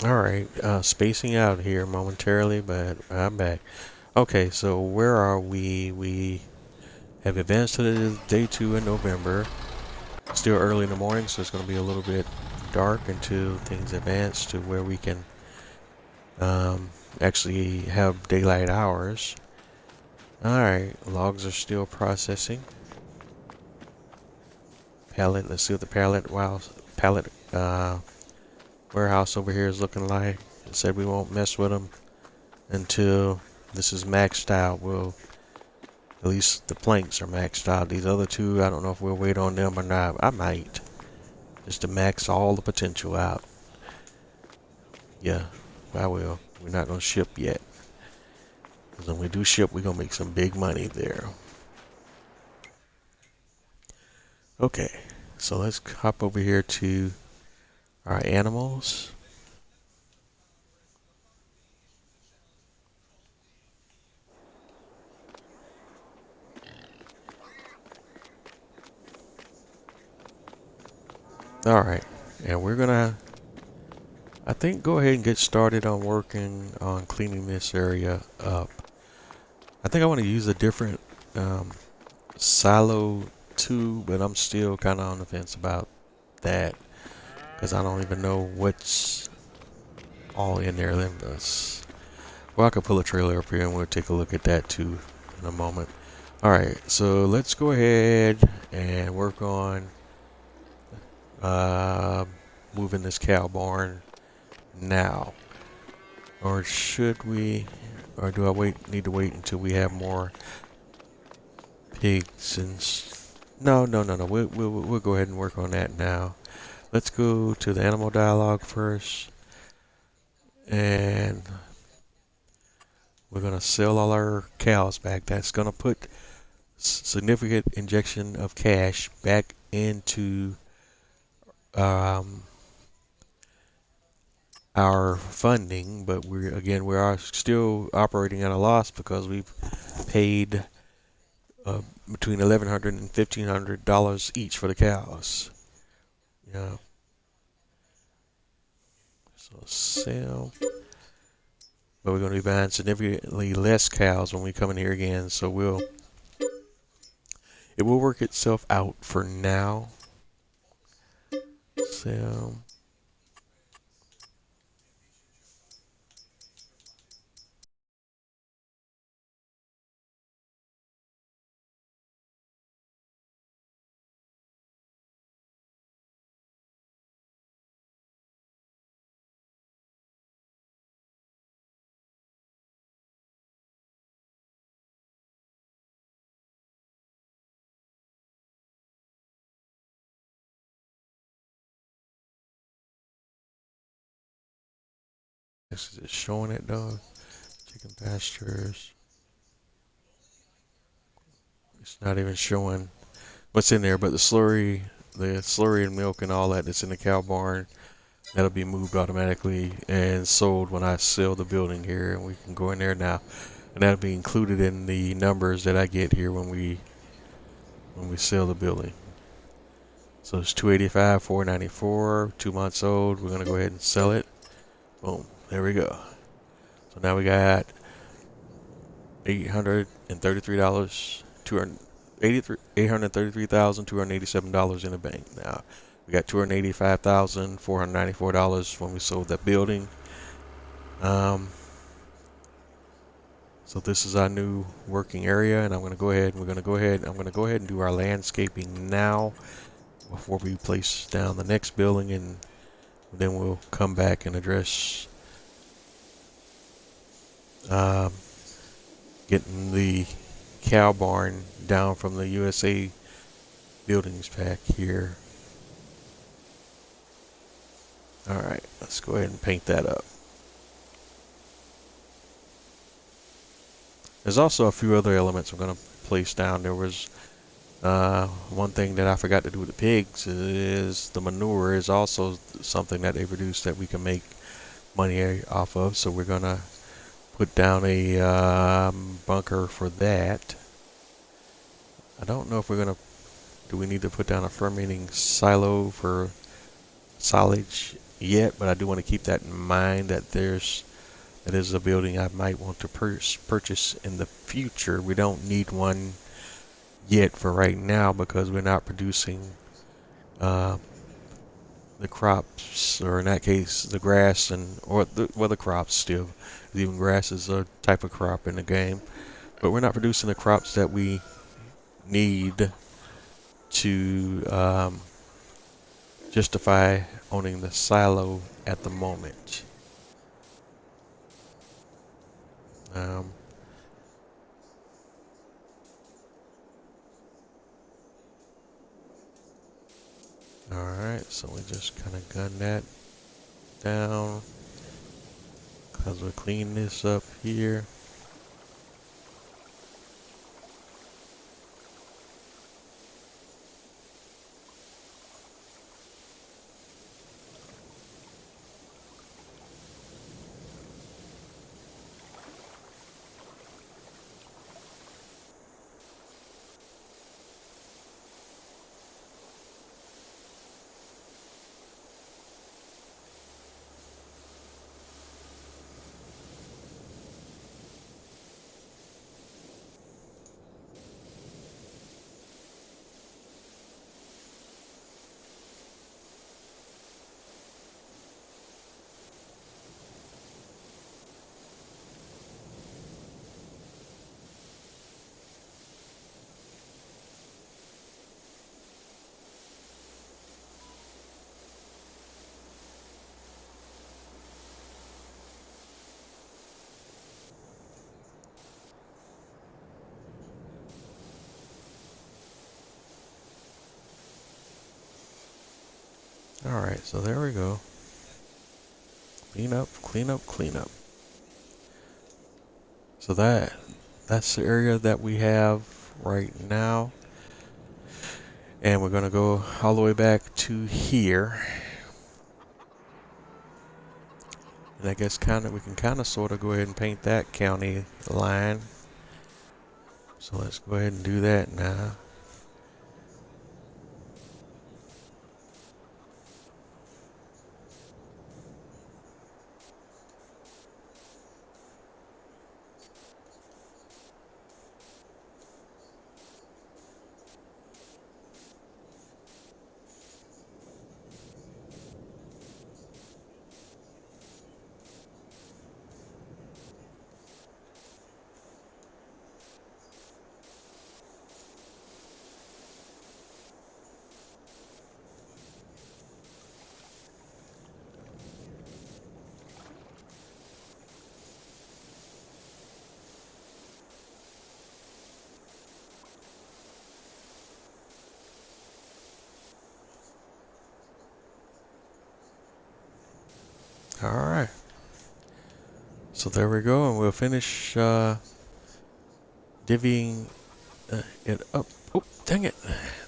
Alright, spacing out here momentarily, but I'm back. Okay, so where are we? We have advanced to the day 2 in November. Still early in the morning, so it's going to be a little bit dark until things advance to where we can actually have daylight hours. Alright, logs are still processing. Pallet, let's see what the pallet warehouse over here is looking like. It said we won't mess with them until this is maxed out. We'll, at least the planks are maxed out. These other two, I don't know if we'll wait on them or not. I might, just to max all the potential out. Yeah, I will. We're not gonna ship yet, because when we do ship, we're gonna make some big money there. Okay, so let's hop over here to our animals. Alright, and we're gonna, I think, go ahead and get started on working on cleaning this area up. I think I want to use a different silo too, but I'm still kind of on the fence about that, because I don't even know what's all in there. Well, I could pull a trailer up here and we'll take a look at that too in a moment. Alright, so let's go ahead and work on moving this cow barn now. Or should we, or do I need to wait until we have more pigs and no. We'll go ahead and work on that now. Let's go to the animal dialogue first, and we're gonna sell all our cows back. That's gonna put significant injection of cash back into um, our funding, but we are still operating at a loss because we've paid between $1,100 and $1,500 each for the cows. Yeah. So sell, but we're going to be buying significantly less cows when we come in here again. So it will work itself out for now. Sell. This is it showing it though. Chicken pastures. It's not even showing what's in there, but the slurry and milk and all that that's in the cow barn, that'll be moved automatically and sold when I sell the building here, and we can go in there now, and that'll be included in the numbers that I get here when we sell the building. So it's 285, 494, 2 months old. We're gonna go ahead and sell it. Boom, there we go. So now we got $833, $833,287 in the bank. Now we got $285,494 when we sold that building. So this is our new working area, and we're gonna go ahead and do our landscaping now before we place down the next building, and then we'll come back and address um, getting the cow barn down from the USA buildings pack here. Alright, let's go ahead and paint that up. There's also a few other elements I'm going to place down. There was one thing that I forgot to do with the pigs is the manure is also something that they produce that we can make money off of. So we're going to put down a bunker for that. I don't know if do we need to put down a fermenting silo for silage yet, but I do want to keep that in mind that that is a building I might want to purchase in the future. We don't need one yet for right now because we're not producing uh, the crops, or in that case, the grass the crops still. Even grass is a type of crop in the game, but we're not producing the crops that we need to justify owning the silo at the moment. Um, Alright, so we just kind of gun that down because we're cleaning this up here. So there we go. Clean up, clean up, clean up. So that's the area that we have right now. And we're gonna go all the way back to here. And I guess we can kind of sort of go ahead and paint that county line. So let's go ahead and do that now. Alright. So there we go, and we'll finish divvying it up. Oh, dang it.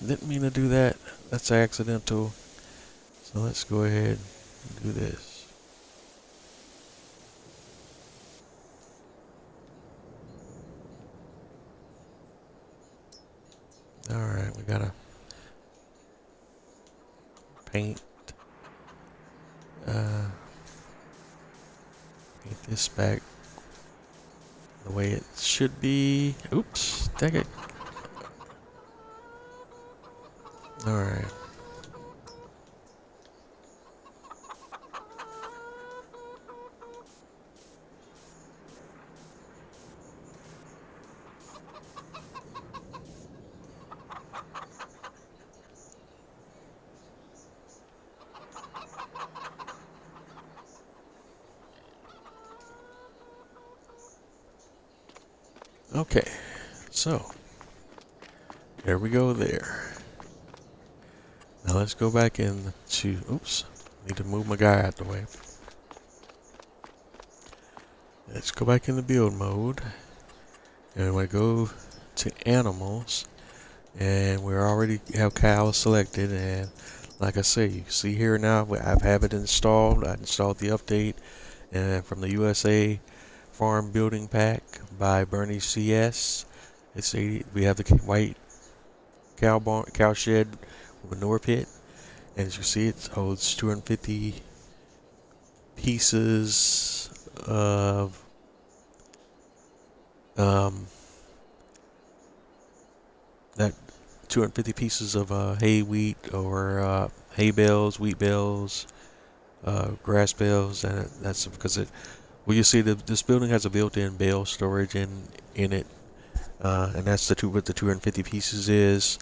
Didn't mean to do that. That's accidental. So let's go ahead and do this. Alright, we gotta paint paint this back the way it should be. Oops, dang it. Alright. Okay, so there we go there. Now let's go back into, oops, need to move my guy out the way. Let's go back into build mode, and we go to animals, and we already have cows selected, and like I say, you can see here now, I have it installed. I installed the update, and from the USA Farm Building Pack by Bernie CS. We have the white cow shed manure pit, and as you see, it holds 250 pieces of that 250 pieces of hay, wheat, or hay bales, wheat bales, grass bales, and that's because it. Well, you see, this building has a built-in bale storage in it, and that's what the 250 pieces is.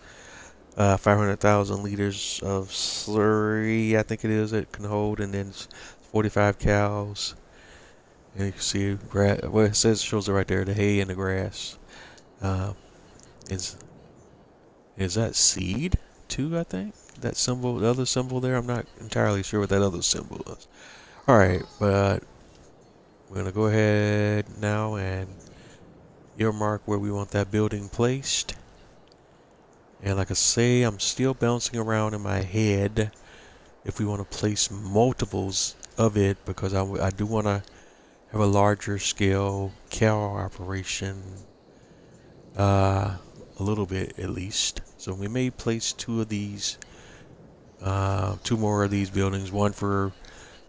500,000 liters of slurry, I think it is, it can hold, and then 45 cows. And you can see well, it shows it right there, the hay and the grass. Is that seed too? I think that symbol, the other symbol there. I'm not entirely sure what that other symbol is. All right, but we're gonna go ahead now and earmark where we want that building placed. And like I say, I'm still bouncing around in my head if we want to place multiples of it, because I do want to have a larger scale cow operation, a little bit at least. So we may place two more of these buildings, one for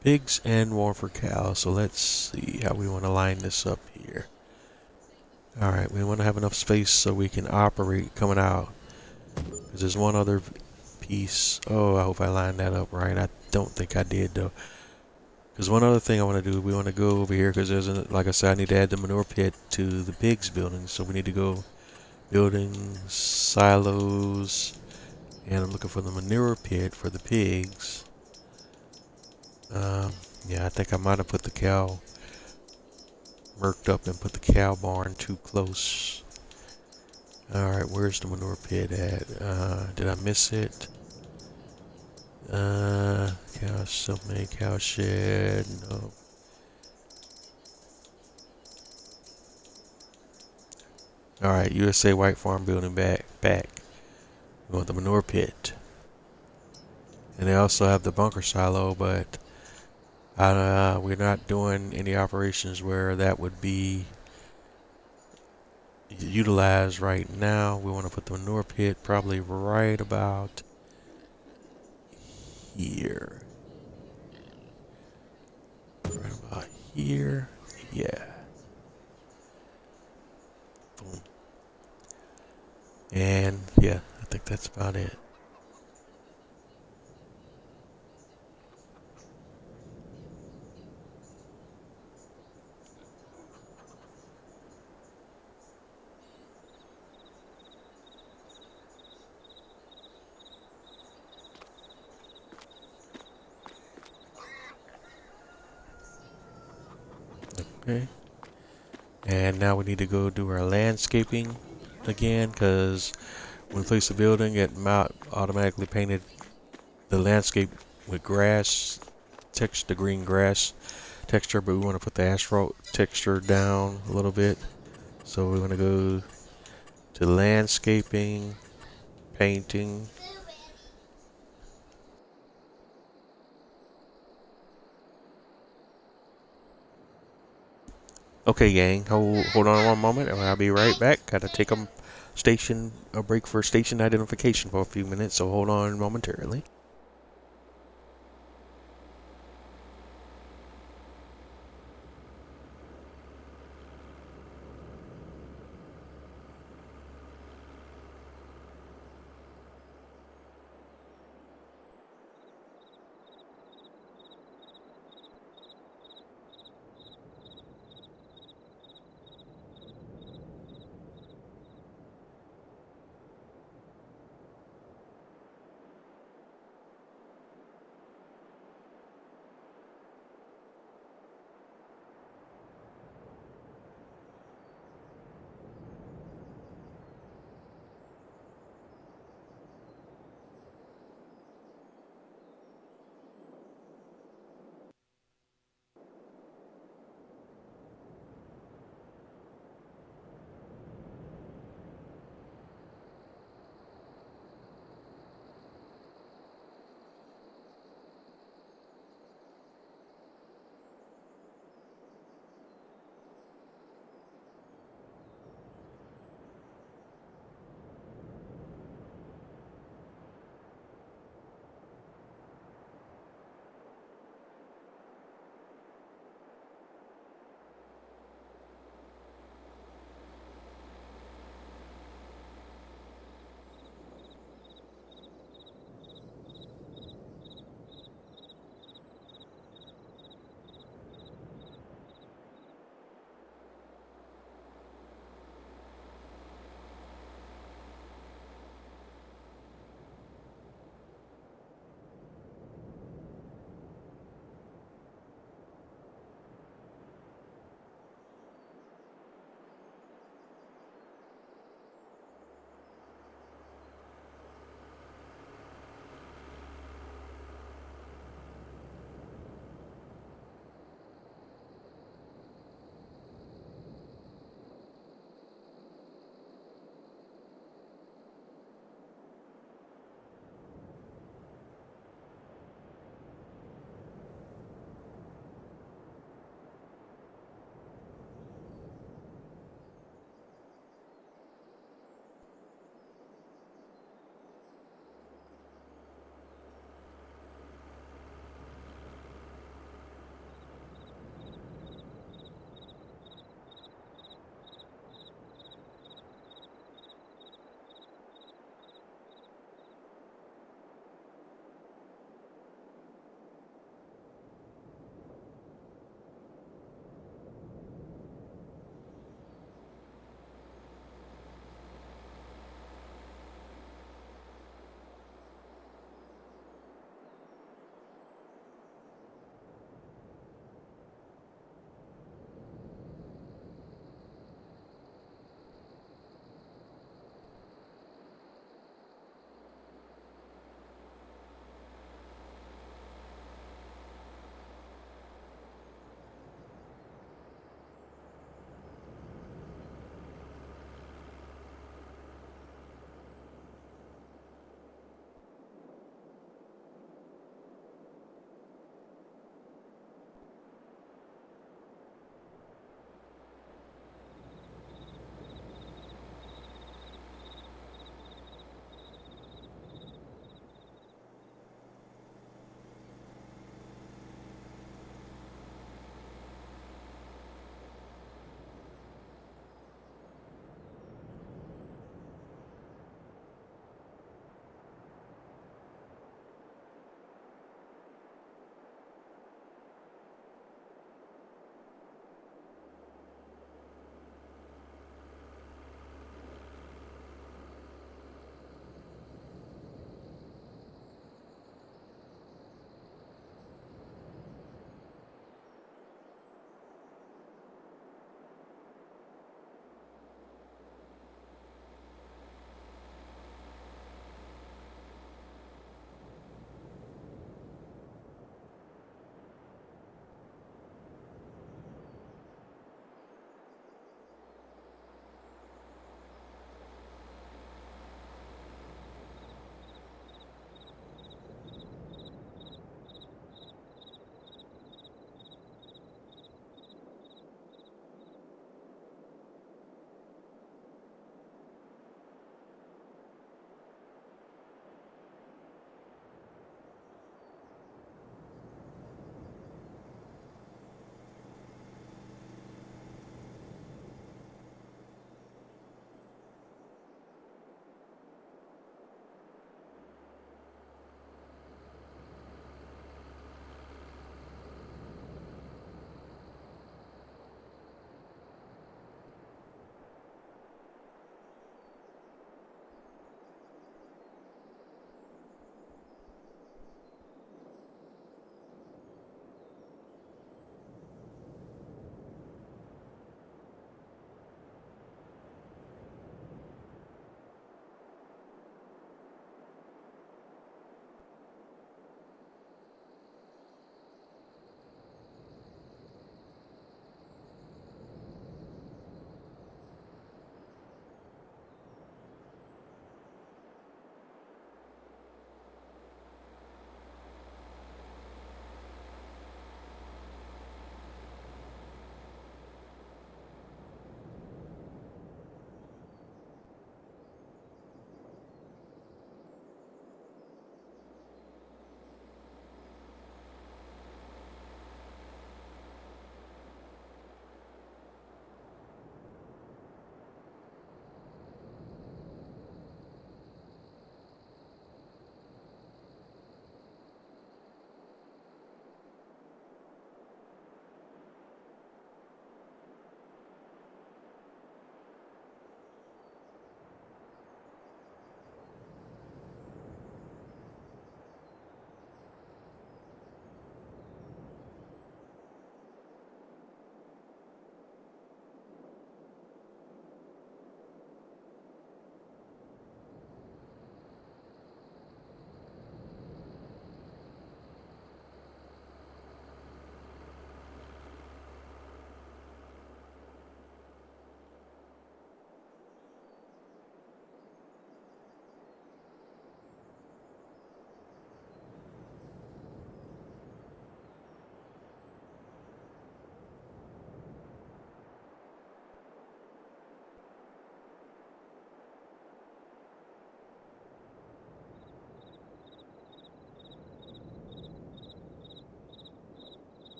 pigs and one for cows. So let's see how we want to line this up here. Alright, we want to have enough space so we can operate coming out. Because there's one other piece. Oh, I hope I lined that up right. I don't think I did though. Because one other thing I want to do, we want to go over here because like I said, I need to add the manure pit to the pigs building. So we need to go buildings, silos, and I'm looking for the manure pit for the pigs. Yeah, I think I might have put the cow murked up and put the cow barn too close. Alright, where's the manure pit at? Did I miss it? Cow, so many cow shed. No. All right, USA White Farm building back. We want the manure pit, and they also have the bunker silo, but we're not doing any operations where that would be utilized right now. We want to put the manure pit probably right about here. Right about here. Yeah. Boom. And yeah, I think that's about it. Okay. And now we need to go do our landscaping again, because when we place the building, it automatically painted the landscape with grass texture, the green grass texture, but we want to put the asphalt texture down a little bit. So we're going to go to landscaping, painting. Okay, gang, hold on one moment, and I'll be right back. Gotta take a break for station identification for a few minutes, so hold on momentarily.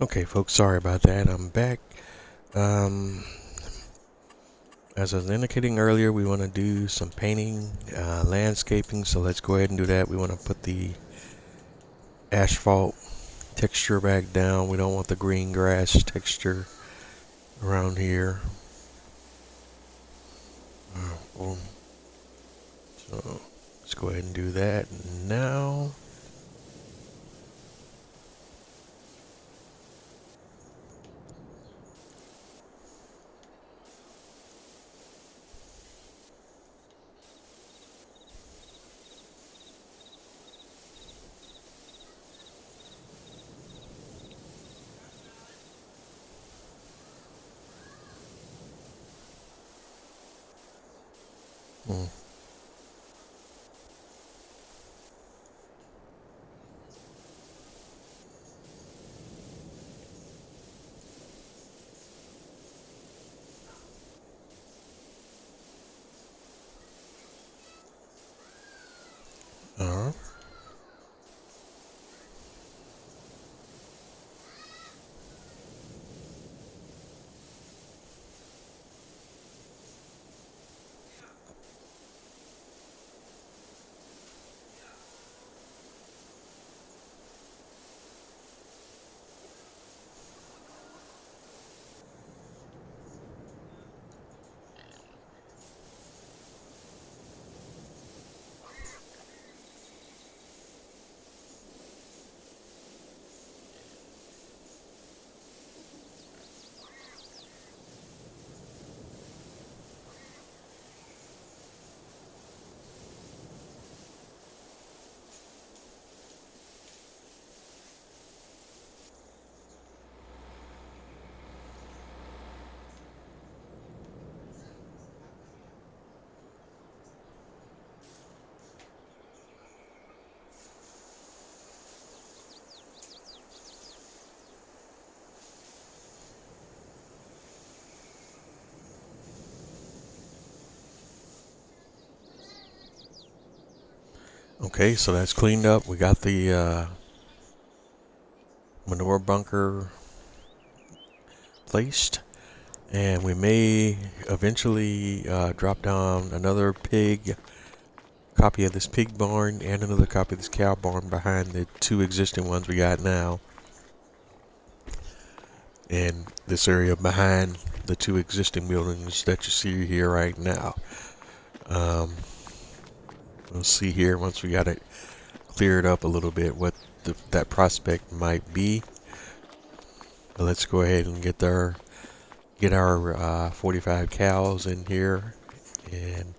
Okay, folks, sorry about that. I'm back. Um, as I was indicating earlier, we want to do some painting, landscaping. So let's go ahead and do that. We want to put the asphalt texture back down. We don't want the green grass texture around here. Boom. So let's go ahead and do that now. Hmm. Uh-huh. Okay, so that's cleaned up. We got the manure bunker placed. And we may eventually drop down another pig copy of this pig barn and another copy of this cow barn behind the two existing ones we got now. And this area behind the two existing buildings that you see here right now. Um, we'll see here once we got it cleared up a little bit what that prospect might be. But let's go ahead and get our 45 cows in here and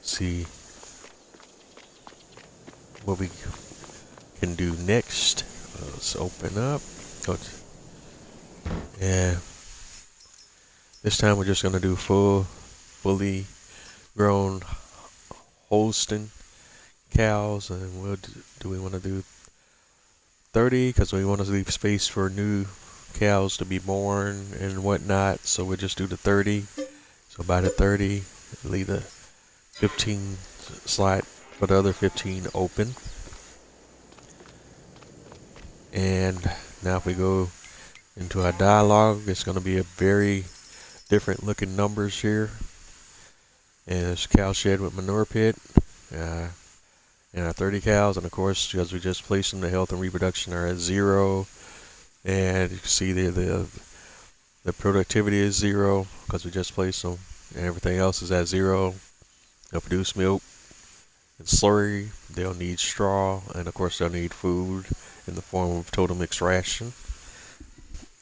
see what we can do next. Let's open up. Yeah, this time we're just gonna do fully grown Holstein cows, and do we want to do 30 because we want to leave space for new cows to be born and whatnot. So we'll just do the 30. So by the 30, leave the 15 slot for the other 15 open. And now if we go into our dialogue, it's going to be a very different looking numbers here. And there's cow shed with manure pit. And our 30 cows, and of course, because we just placed them, the health and reproduction are at 0. And you can see the productivity is 0 because we just placed them. And everything else is at 0. They'll produce milk and slurry. They'll need straw. And of course, they'll need food in the form of total mixed ration.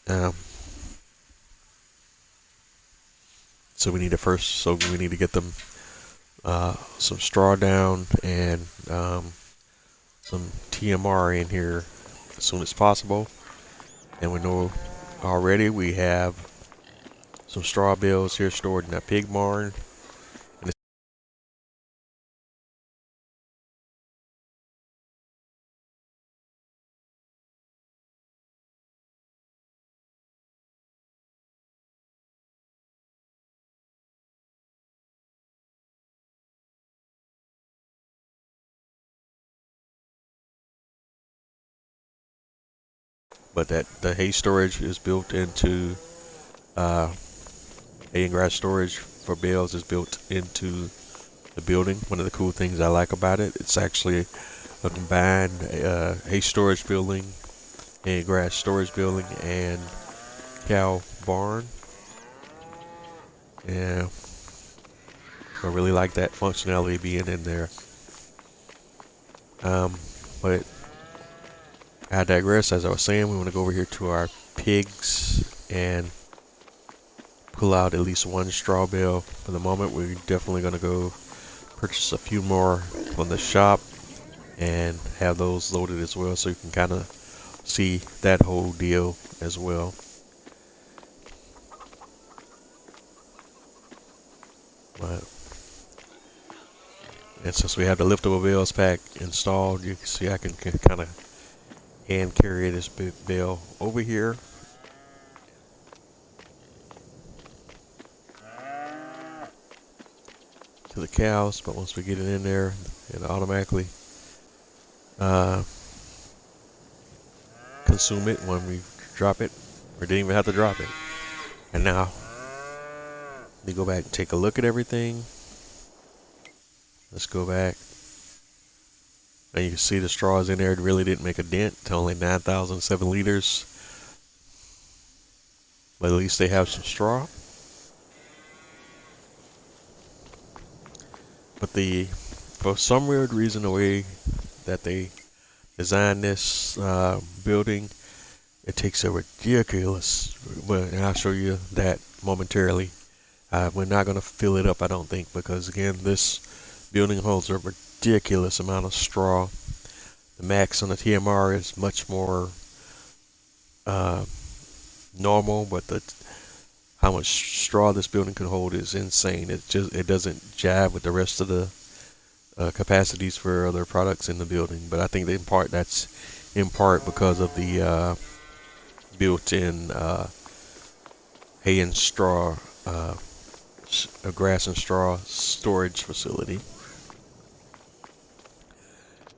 Um, so we need to get them some straw down and some TMR in here as soon as possible. And we know already we have some straw bales here stored in that pig barn. but that the hay storage is built into hay and grass storage for bales is built into the building. One of the cool things I like about it, it's actually a combined hay storage building, hay and grass storage building, and cow barn. Yeah, I really like that functionality being in there. But I digress. As I was saying, we want to go over here to our pigs and pull out at least one straw bale. For the moment, we're definitely going to go purchase a few more from the shop and have those loaded as well, so you can kind of see that whole deal as well. But, and since we have the liftable bales pack installed, you can see I can kind of hand carry this bale over here. To the cows, but once we get it in there, it automatically consume it when we drop it, or didn't even have to drop it. And now we go back and take a look at everything. Let's go back, and you can see the straws in there. It really didn't make a dent to only 9,007 liters, but at least they have some straw. But for some weird reason, the way that they designed this building, it takes a ridiculous, and I'll show you that momentarily. We're not going to fill it up, I don't think, because again, this building holds a ridiculous amount of straw. The max on the TMR is much more normal, but how much straw this building can hold is insane. It doesn't jive with the rest of the capacities for other products in the building. But I think that that's in part because of the built-in hay and straw, grass and straw storage facility.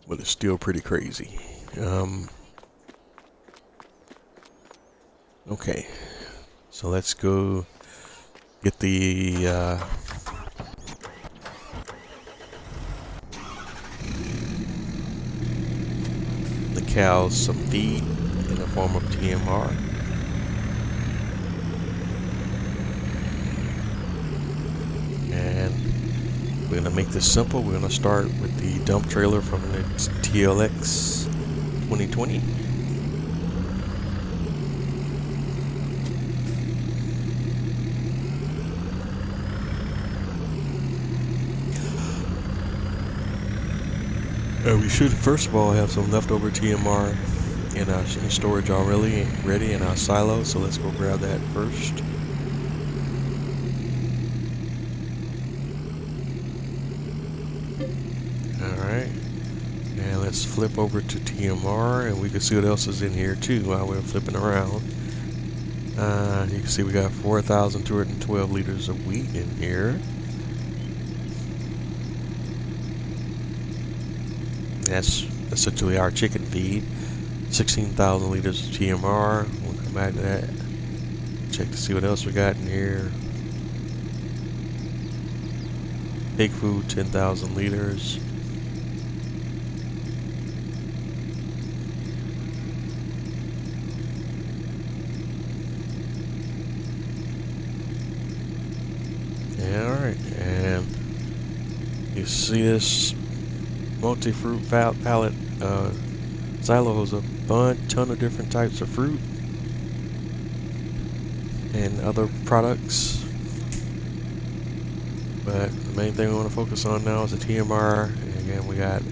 But it's still pretty crazy. Okay, so let's go get the cows some feed in the form of TMR. And we're going to make this simple. We're going to start with the dump trailer from the TLX 2020. We should first of all have some leftover TMR in storage already ready in our silo, so let's go grab that first. Alright, and let's flip over to TMR, and we can see what else is in here too while we're flipping around. You can see we got 4,212 liters of wheat in here. That's essentially our chicken feed. 16,000 liters of TMR. We'll come back to that. Check to see what else we got in here. Pig food, 10,000 liters. Yeah, alright. And you see this multi-fruit pallet silo holds a ton of different types of fruit and other products, but the main thing we want to focus on now is the TMR. And again, we got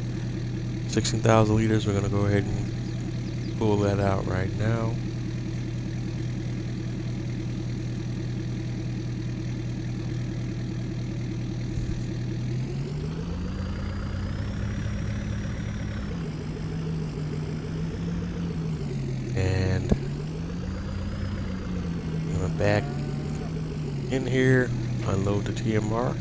16,000 liters. We're going to go ahead and pull that out right now. And I'm going to back in here, unload the TMR.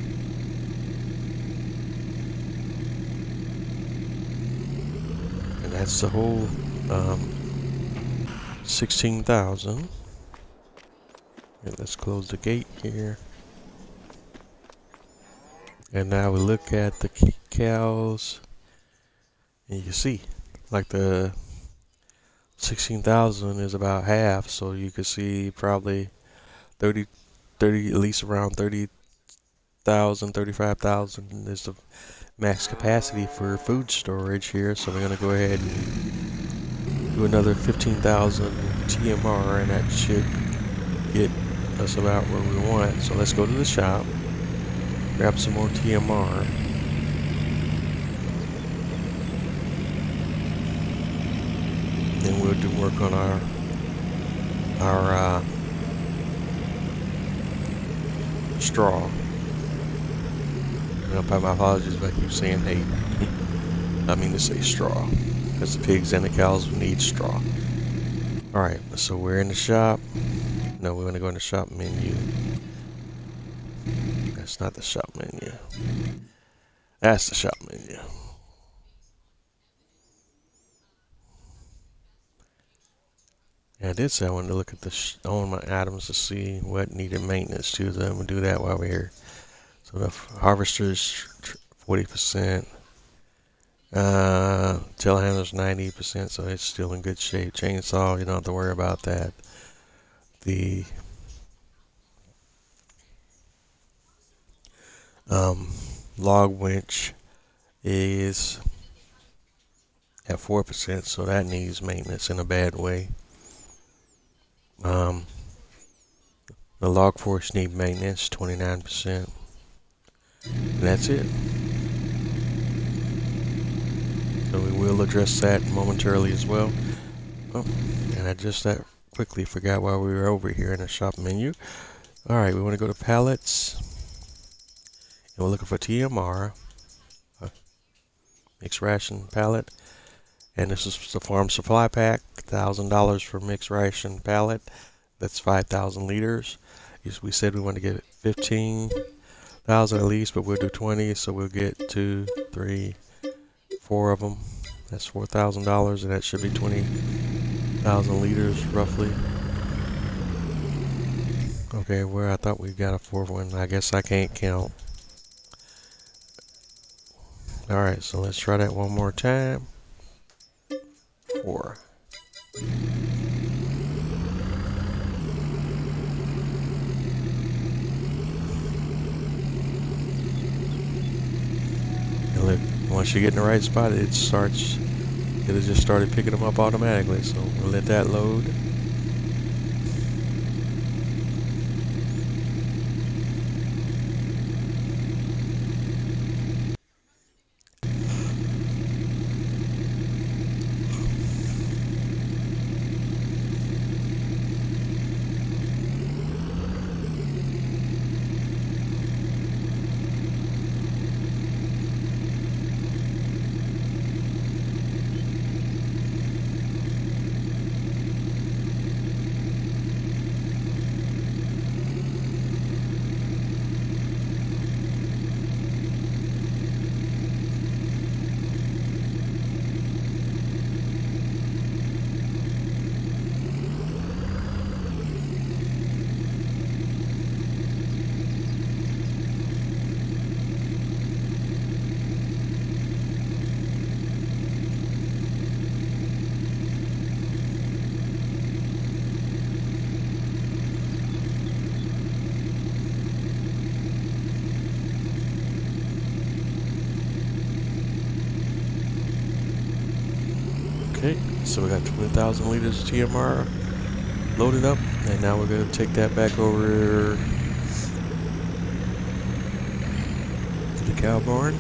And that's the whole 16,000. And let's close the gate here. And now we look at the cows, and you see, like the 16,000 is about half, so you could see probably 30, at least around 30,000, 35,000 is the max capacity for food storage here. So we're gonna go ahead and do another 15,000 TMR, and that should get us about where we want. So let's go to the shop, grab some more TMR. Then we'll do work on our straw. My apologies if I keep saying hay. I mean to say straw, because the pigs and the cows need straw. Alright, so we're in the shop. No, we're going to go in the shop menu. That's not the shop menu. That's the shop menu. Yeah, I did say I wanted to look at on my items to see what needed maintenance to them. We'll do that while we're here. So the harvester's 40%. Telehandler's 90%, so it's still in good shape. Chainsaw, you don't have to worry about that. The log winch is at 4%, so that needs maintenance in a bad way. The log force need maintenance, 29%. And that's it. So we will address that momentarily as well. Oh, and I just that quickly forgot while we were over here in the shop menu. Alright, we want to go to pallets. And we're looking for TMR. Mixed ration pallet. And this is the farm supply pack. $1,000 for mixed ration pallet. That's 5,000 liters. We said we want to get 15,000 at least, but we'll do 20. So we'll get 2, 3, 4 of them. That's $4,000, and that should be 20,000 liters roughly. Okay, where I thought we got a fourth one. I guess I can't count. Alright, so let's try that one more time. 4. And look, once you get in the right spot, it'll just started picking them up automatically. So we'll let that load. Okay, so we got 20,000 liters of TMR loaded up, and now we're going to take that back over to the cow barn.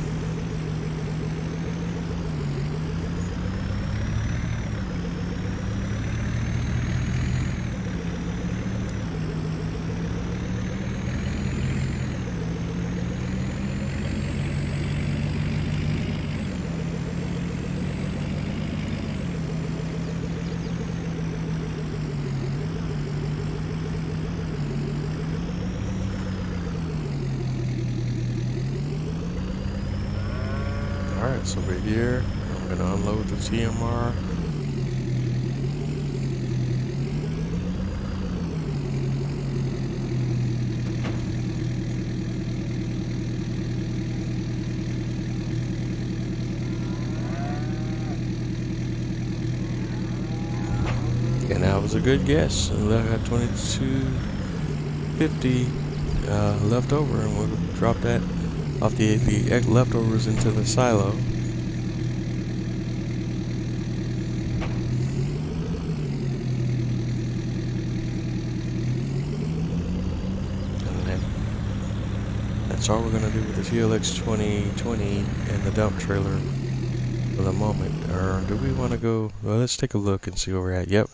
Alright, so we're here. I'm going to unload the TMR. And that was a good guess. And I got 2250 left over, and we'll drop that off the leftovers into the silo. And then that's all we're gonna do with the TLX 2020 and the dump trailer for the moment. Or do we want to go? Well, let's take a look and see where we're at. Yep.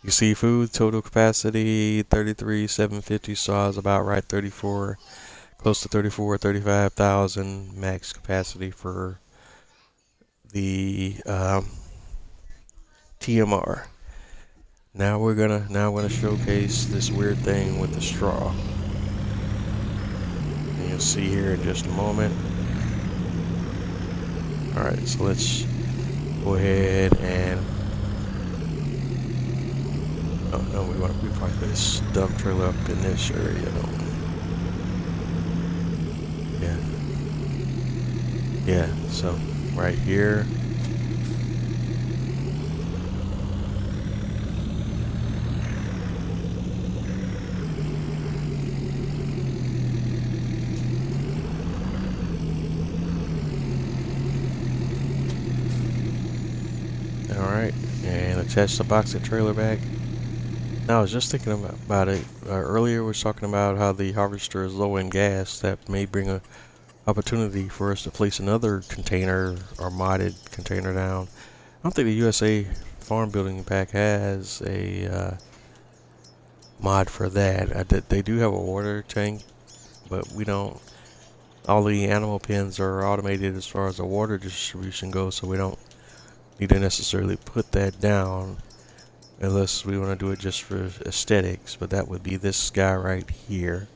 You see food total capacity 33,750, so I was about right, 34, close to 35,000 max capacity for the TMR. Now I'm gonna showcase this weird thing with the straw. And you'll see here in just a moment. All right, so let's go ahead and we park this dump trailer up in this area, don't we? Yeah, so right here. Alright, and attach the box and trailer back. Now I was just thinking about it. Earlier we were talking about how the harvester is low in gas. That may bring a opportunity for us to place another container or modded container down. I don't think the USA farm building pack has a mod for that. They do have a water tank, but we don't. All the animal pens are automated as far as the water distribution goes, so we don't need to necessarily put that down unless we want to do it just for aesthetics. But that would be this guy right here.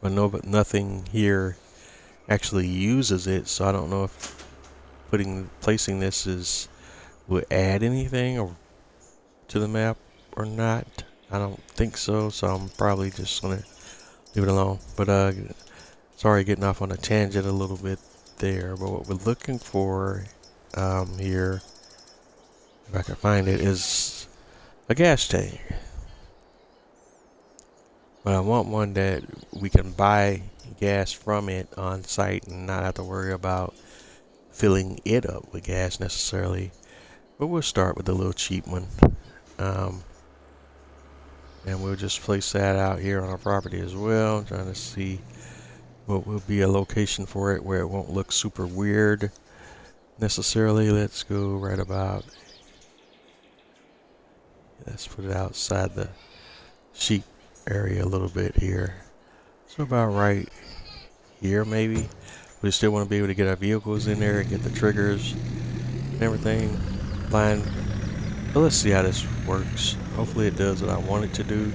But nothing here actually uses it, so I don't know if placing this would add anything to the map or not. I don't think so, so I'm probably just gonna leave it alone. But sorry, getting off on a tangent a little bit there. But what we're looking for here, if I can find it, is a gas tank. But I want one that we can buy gas from it on site and not have to worry about filling it up with gas necessarily. But we'll start with the little cheap one. And we'll just place that out here on our property as well. I'm trying to see what will be a location for it where it won't look super weird necessarily. Let's go right about, let's put it outside the sheep area a little bit here. So about right here maybe. We still want to be able to get our vehicles in there and get the triggers and everything lined. But let's see how this works. Hopefully it does what I want it to do.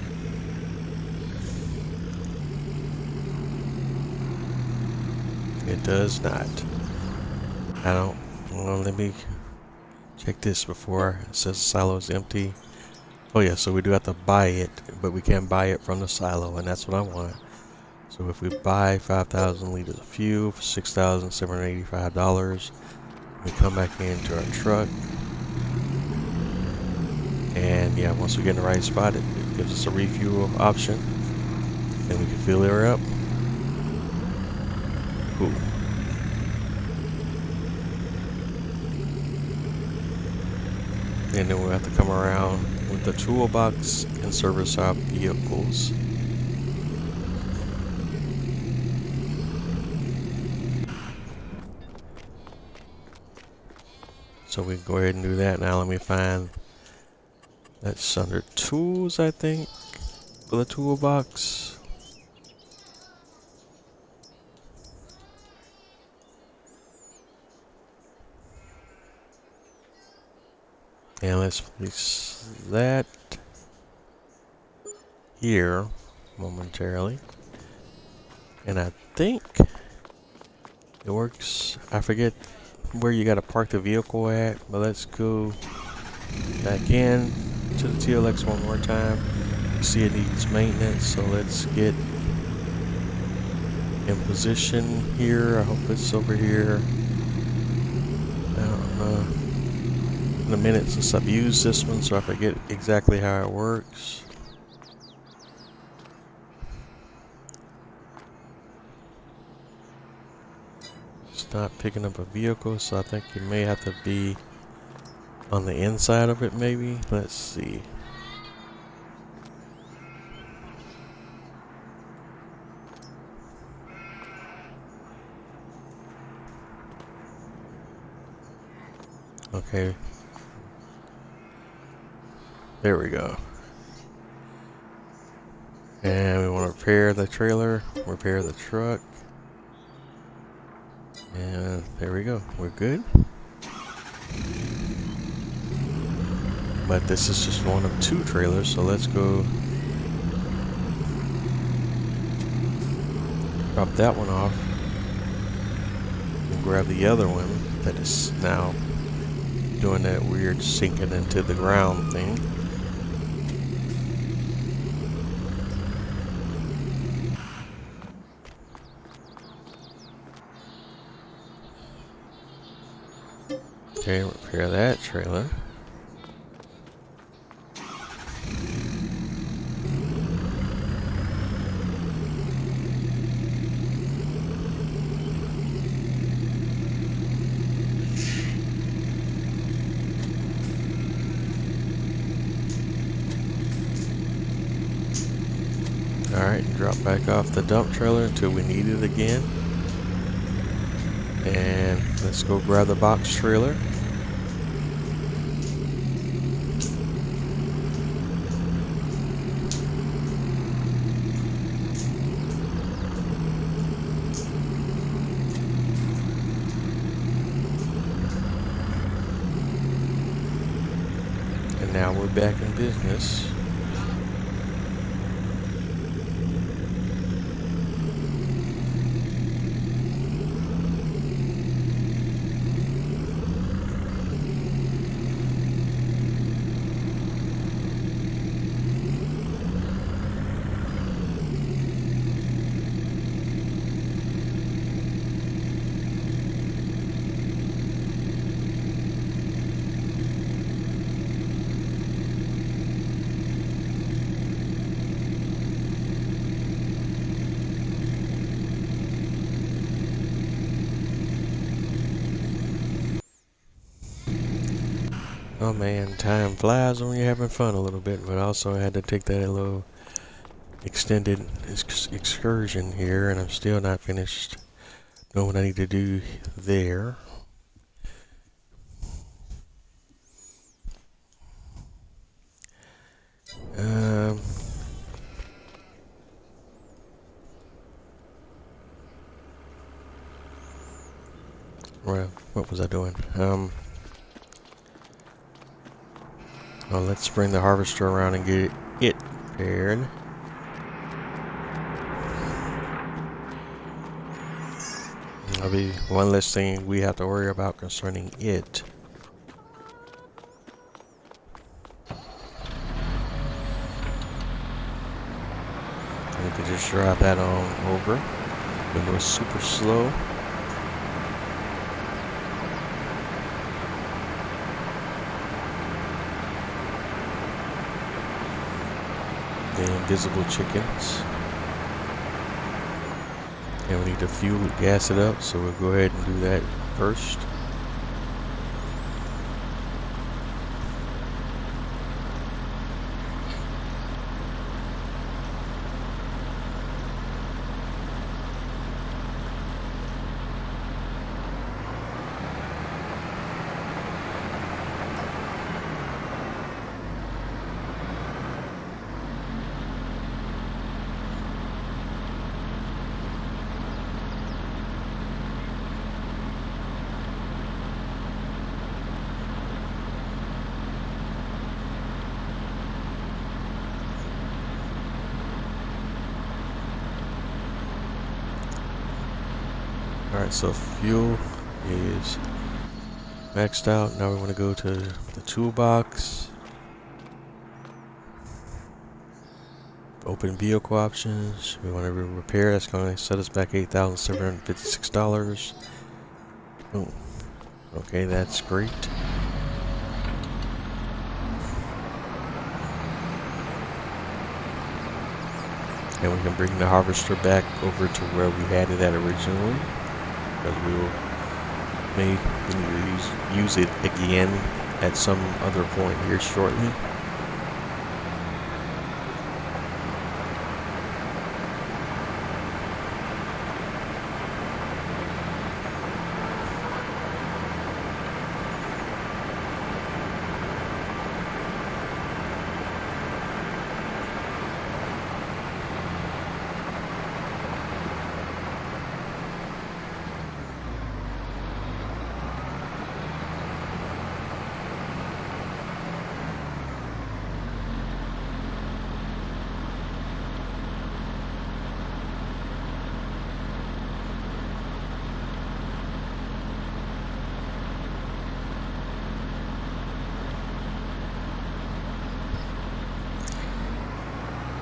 It does not. I don't. Well, let me check this before. It says the silo is empty. Oh yeah, so we do have to buy it, but we can buy it from the silo, and that's what I want. So if we buy 5,000 liters of fuel for $6,785, we come back into our truck. And yeah, once we get in the right spot, it gives us a refuel option, and we can fill her up. Cool. And then we'll have to come around with the toolbox and service our vehicles. So we can go ahead and do that. Now let me find, that's under tools, I think, for the toolbox. And let's place that here momentarily. And I think it works. I forget where you got to park the vehicle at, but let's go back in to the TLX one more time. You see it needs maintenance, so let's get in position here. I hope it's over here. in a minute since I've used this one, so I forget exactly how it works. It's not picking up a vehicle, so I think you may have to be on the inside of it, maybe. Let's see. Okay. There we go. And we want to repair the trailer, repair the truck. And there we go. We're good. But this is just one of two trailers, so let's go drop that one off and grab the other one that is now doing that weird sinking into the ground thing. Okay, repair that trailer. Alright, drop back off the dump trailer until we need it again. And let's go grab the box trailer. And now we're back in business. Oh man, time flies when you're having fun a little bit, but also I had to take that little extended excursion here, and I'm still not finished doing what I need to do there. Well, what was I doing? Well, let's bring the harvester around and get it repaired. That'll be one less thing we have to worry about concerning it. We can just drive that on over. It was super slow. The invisible chickens. And we need to fuel it, gas it up, so we'll go ahead and do that first. Alright, so fuel is maxed out. Now we want to go to the toolbox. Open vehicle options. We want to repair. That's going to set us back $8,756. Oh, okay, that's great. and we can bring the harvester back over to where we had it at originally, because we will need to use it again at some other point here shortly.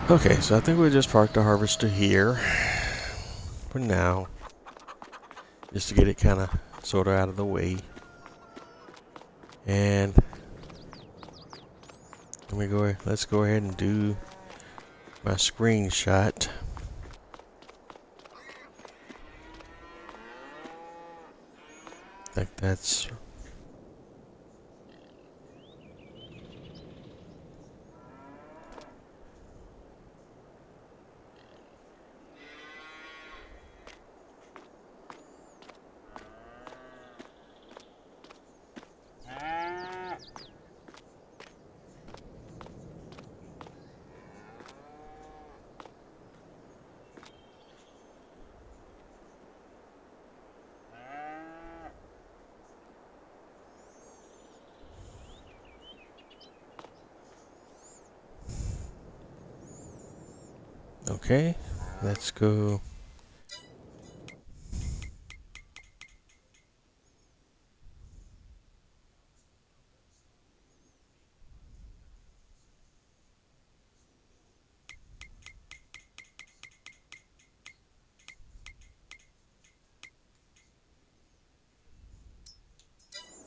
Okay, so I think we'll just park the harvester here for now, just to get it kind of sort of out of the way. And let's go ahead and do my screenshot. I think that's okay. Let's go.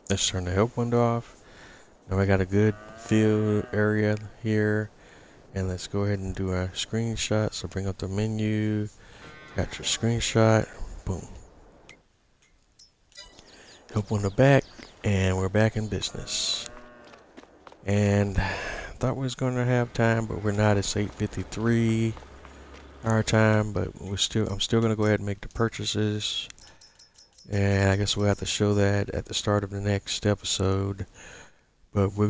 Let's turn the help window off. Now we got a good field area here. And let's go ahead and do our screenshot. So bring up the menu. Got your screenshot. Boom. Help window back. And we're back in business. And thought we was going to have time, but we're not. It's 8:53 our time, but I'm still going to go ahead and make the purchases. And I guess we'll have to show that at the start of the next episode. But we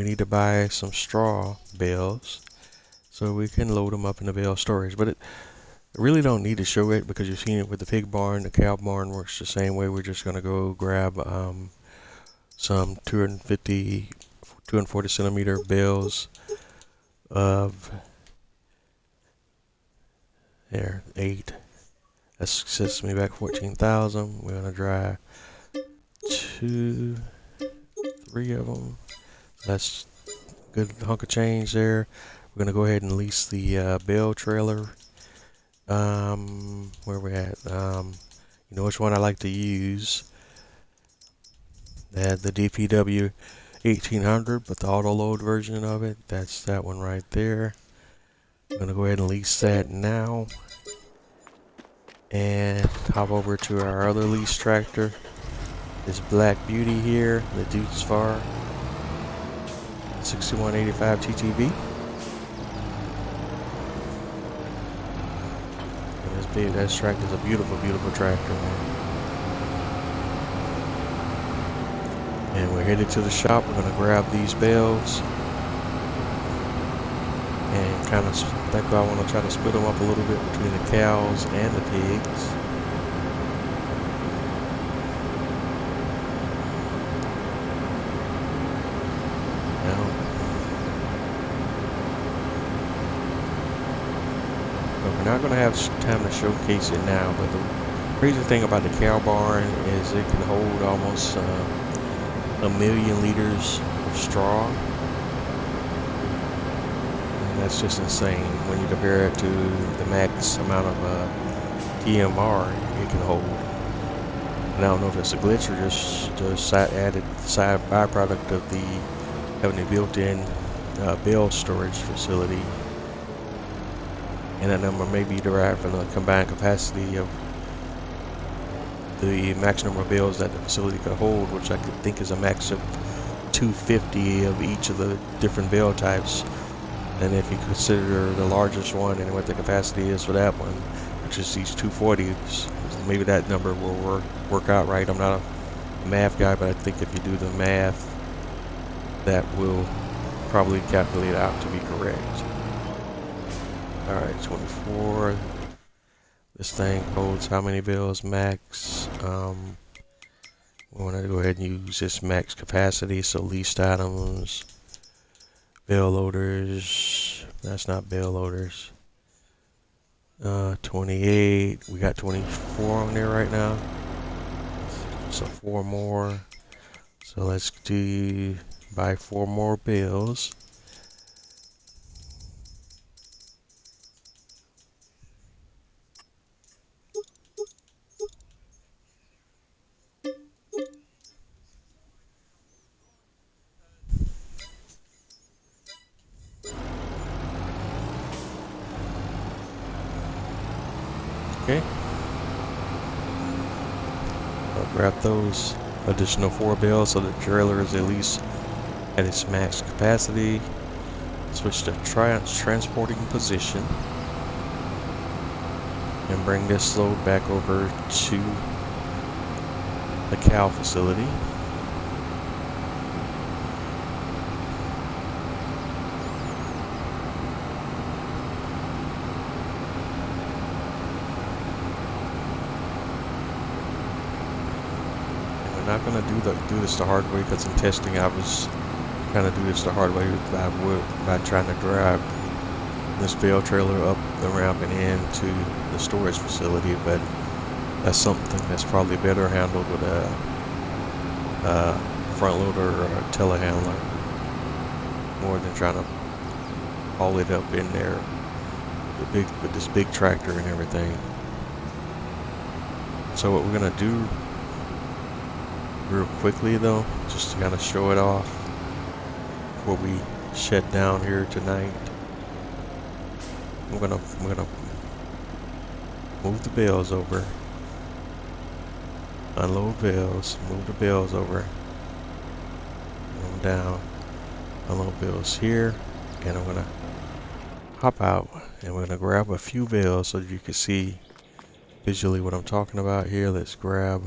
need to buy some straw bales so we can load them up in the bale storage. But I really don't need to show it because you've seen it with the pig barn. The cow barn works the same way. We're just going to go grab some 240 centimeter bales of 8. That sets me back 14,000. We're gonna drive 2, 3 of them. That's a good hunk of change there. We're gonna go ahead and lease the bale trailer. Where we at? You know which one I like to use? The DPW 1800, but the auto load version of it. That's that one right there. I'm gonna go ahead and lease that now. And hop over to our other lease tractor, this Black Beauty here, the Dude's Far 6185 TTV. And this big, that tractor is a beautiful, beautiful tractor, man. And we're headed to the shop. We're gonna grab these bales and kind of think I want to try to split them up a little bit between the cows and the pigs. Now, but we're not going to have time to showcase it now, but the crazy thing about the cow barn is it can hold almost 1,000,000 liters of straw. That's just insane when you compare it to the max amount of TMR it can hold. And I don't know if it's a glitch or just added side byproduct of the having a built-in bale storage facility. and that number may be derived from the combined capacity of the max number of bales that the facility could hold, which I could think is a max of 250 of each of the different bale types. And if you consider the largest one and what the capacity is for that one, which is these 240s, maybe that number will work out right. I'm not a math guy, but I think if you do the math, that will probably calculate out to be correct. Alright, 24. This thing holds how many bales max? We want to go ahead and use this max capacity, so least items, bale loaders, that's not bale loaders. 28, we got 24 on there right now, so 4 more. So let's buy 4 more bales. Okay, I'll grab those additional 4 bales so the trailer is at least at its max capacity. Switch to transporting position and bring this load back over to the cow facility. And we're not going to do this the hard way, because in testing I was kind of do this the hard way by trying to drive this bale trailer up the ramp and into the storage facility, but that's something that's probably better handled with a front loader or a telehandler, more than trying to haul it up in there with this big tractor and everything. So what we're gonna do real quickly though, just to kind of show it off before we shut down here tonight, we're gonna move the bales over, unload bales, move the bales over, move them down, unload bales here, and I'm gonna hop out and we're gonna grab a few bales so that you can see visually what I'm talking about here. Let's grab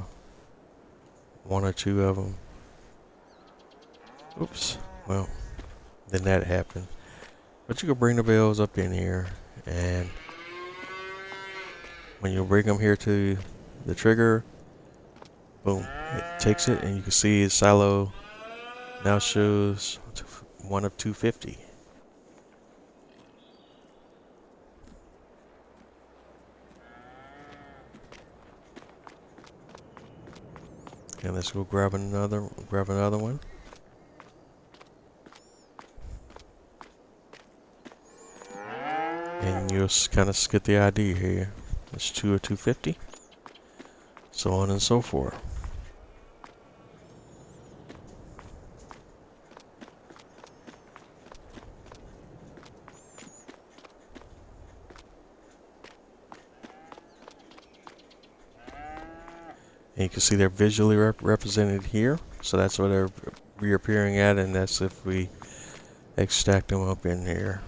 1 or 2 of them. Oops, well, then that happened. But you can bring the bales up in here, and when you bring them here to the trigger, boom, it takes it, and you can see its silo now shows 1 of 250. And let's go grab another one. And you'll kind of get the idea here. It's 2 of 250, so on and so forth. And you can see they're visually represented here, so that's what they're reappearing at, and that's if we stack them up in here.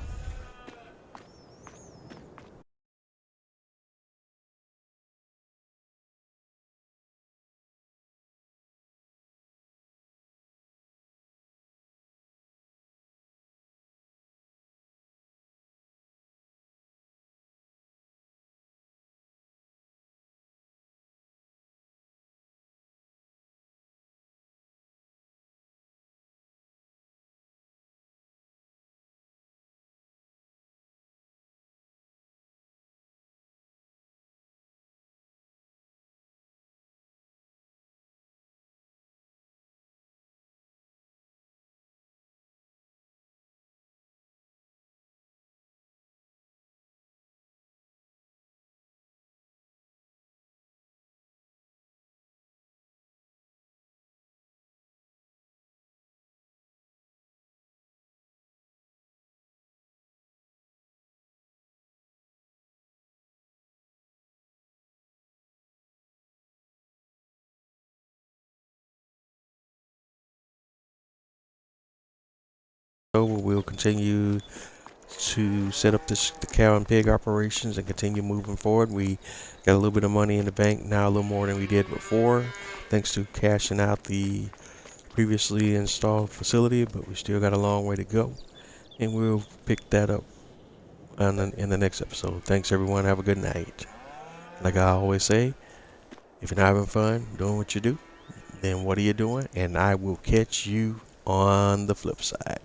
So we'll continue to set up the cow and pig operations and continue moving forward. We got a little bit of money in the bank now, a little more than we did before, thanks to cashing out the previously installed facility, but we still got a long way to go, and we'll pick that up in the next episode. Thanks everyone, have a good night. Like I always say, if you're not having fun doing what you do, then what are you doing? And I will catch you on the flip side.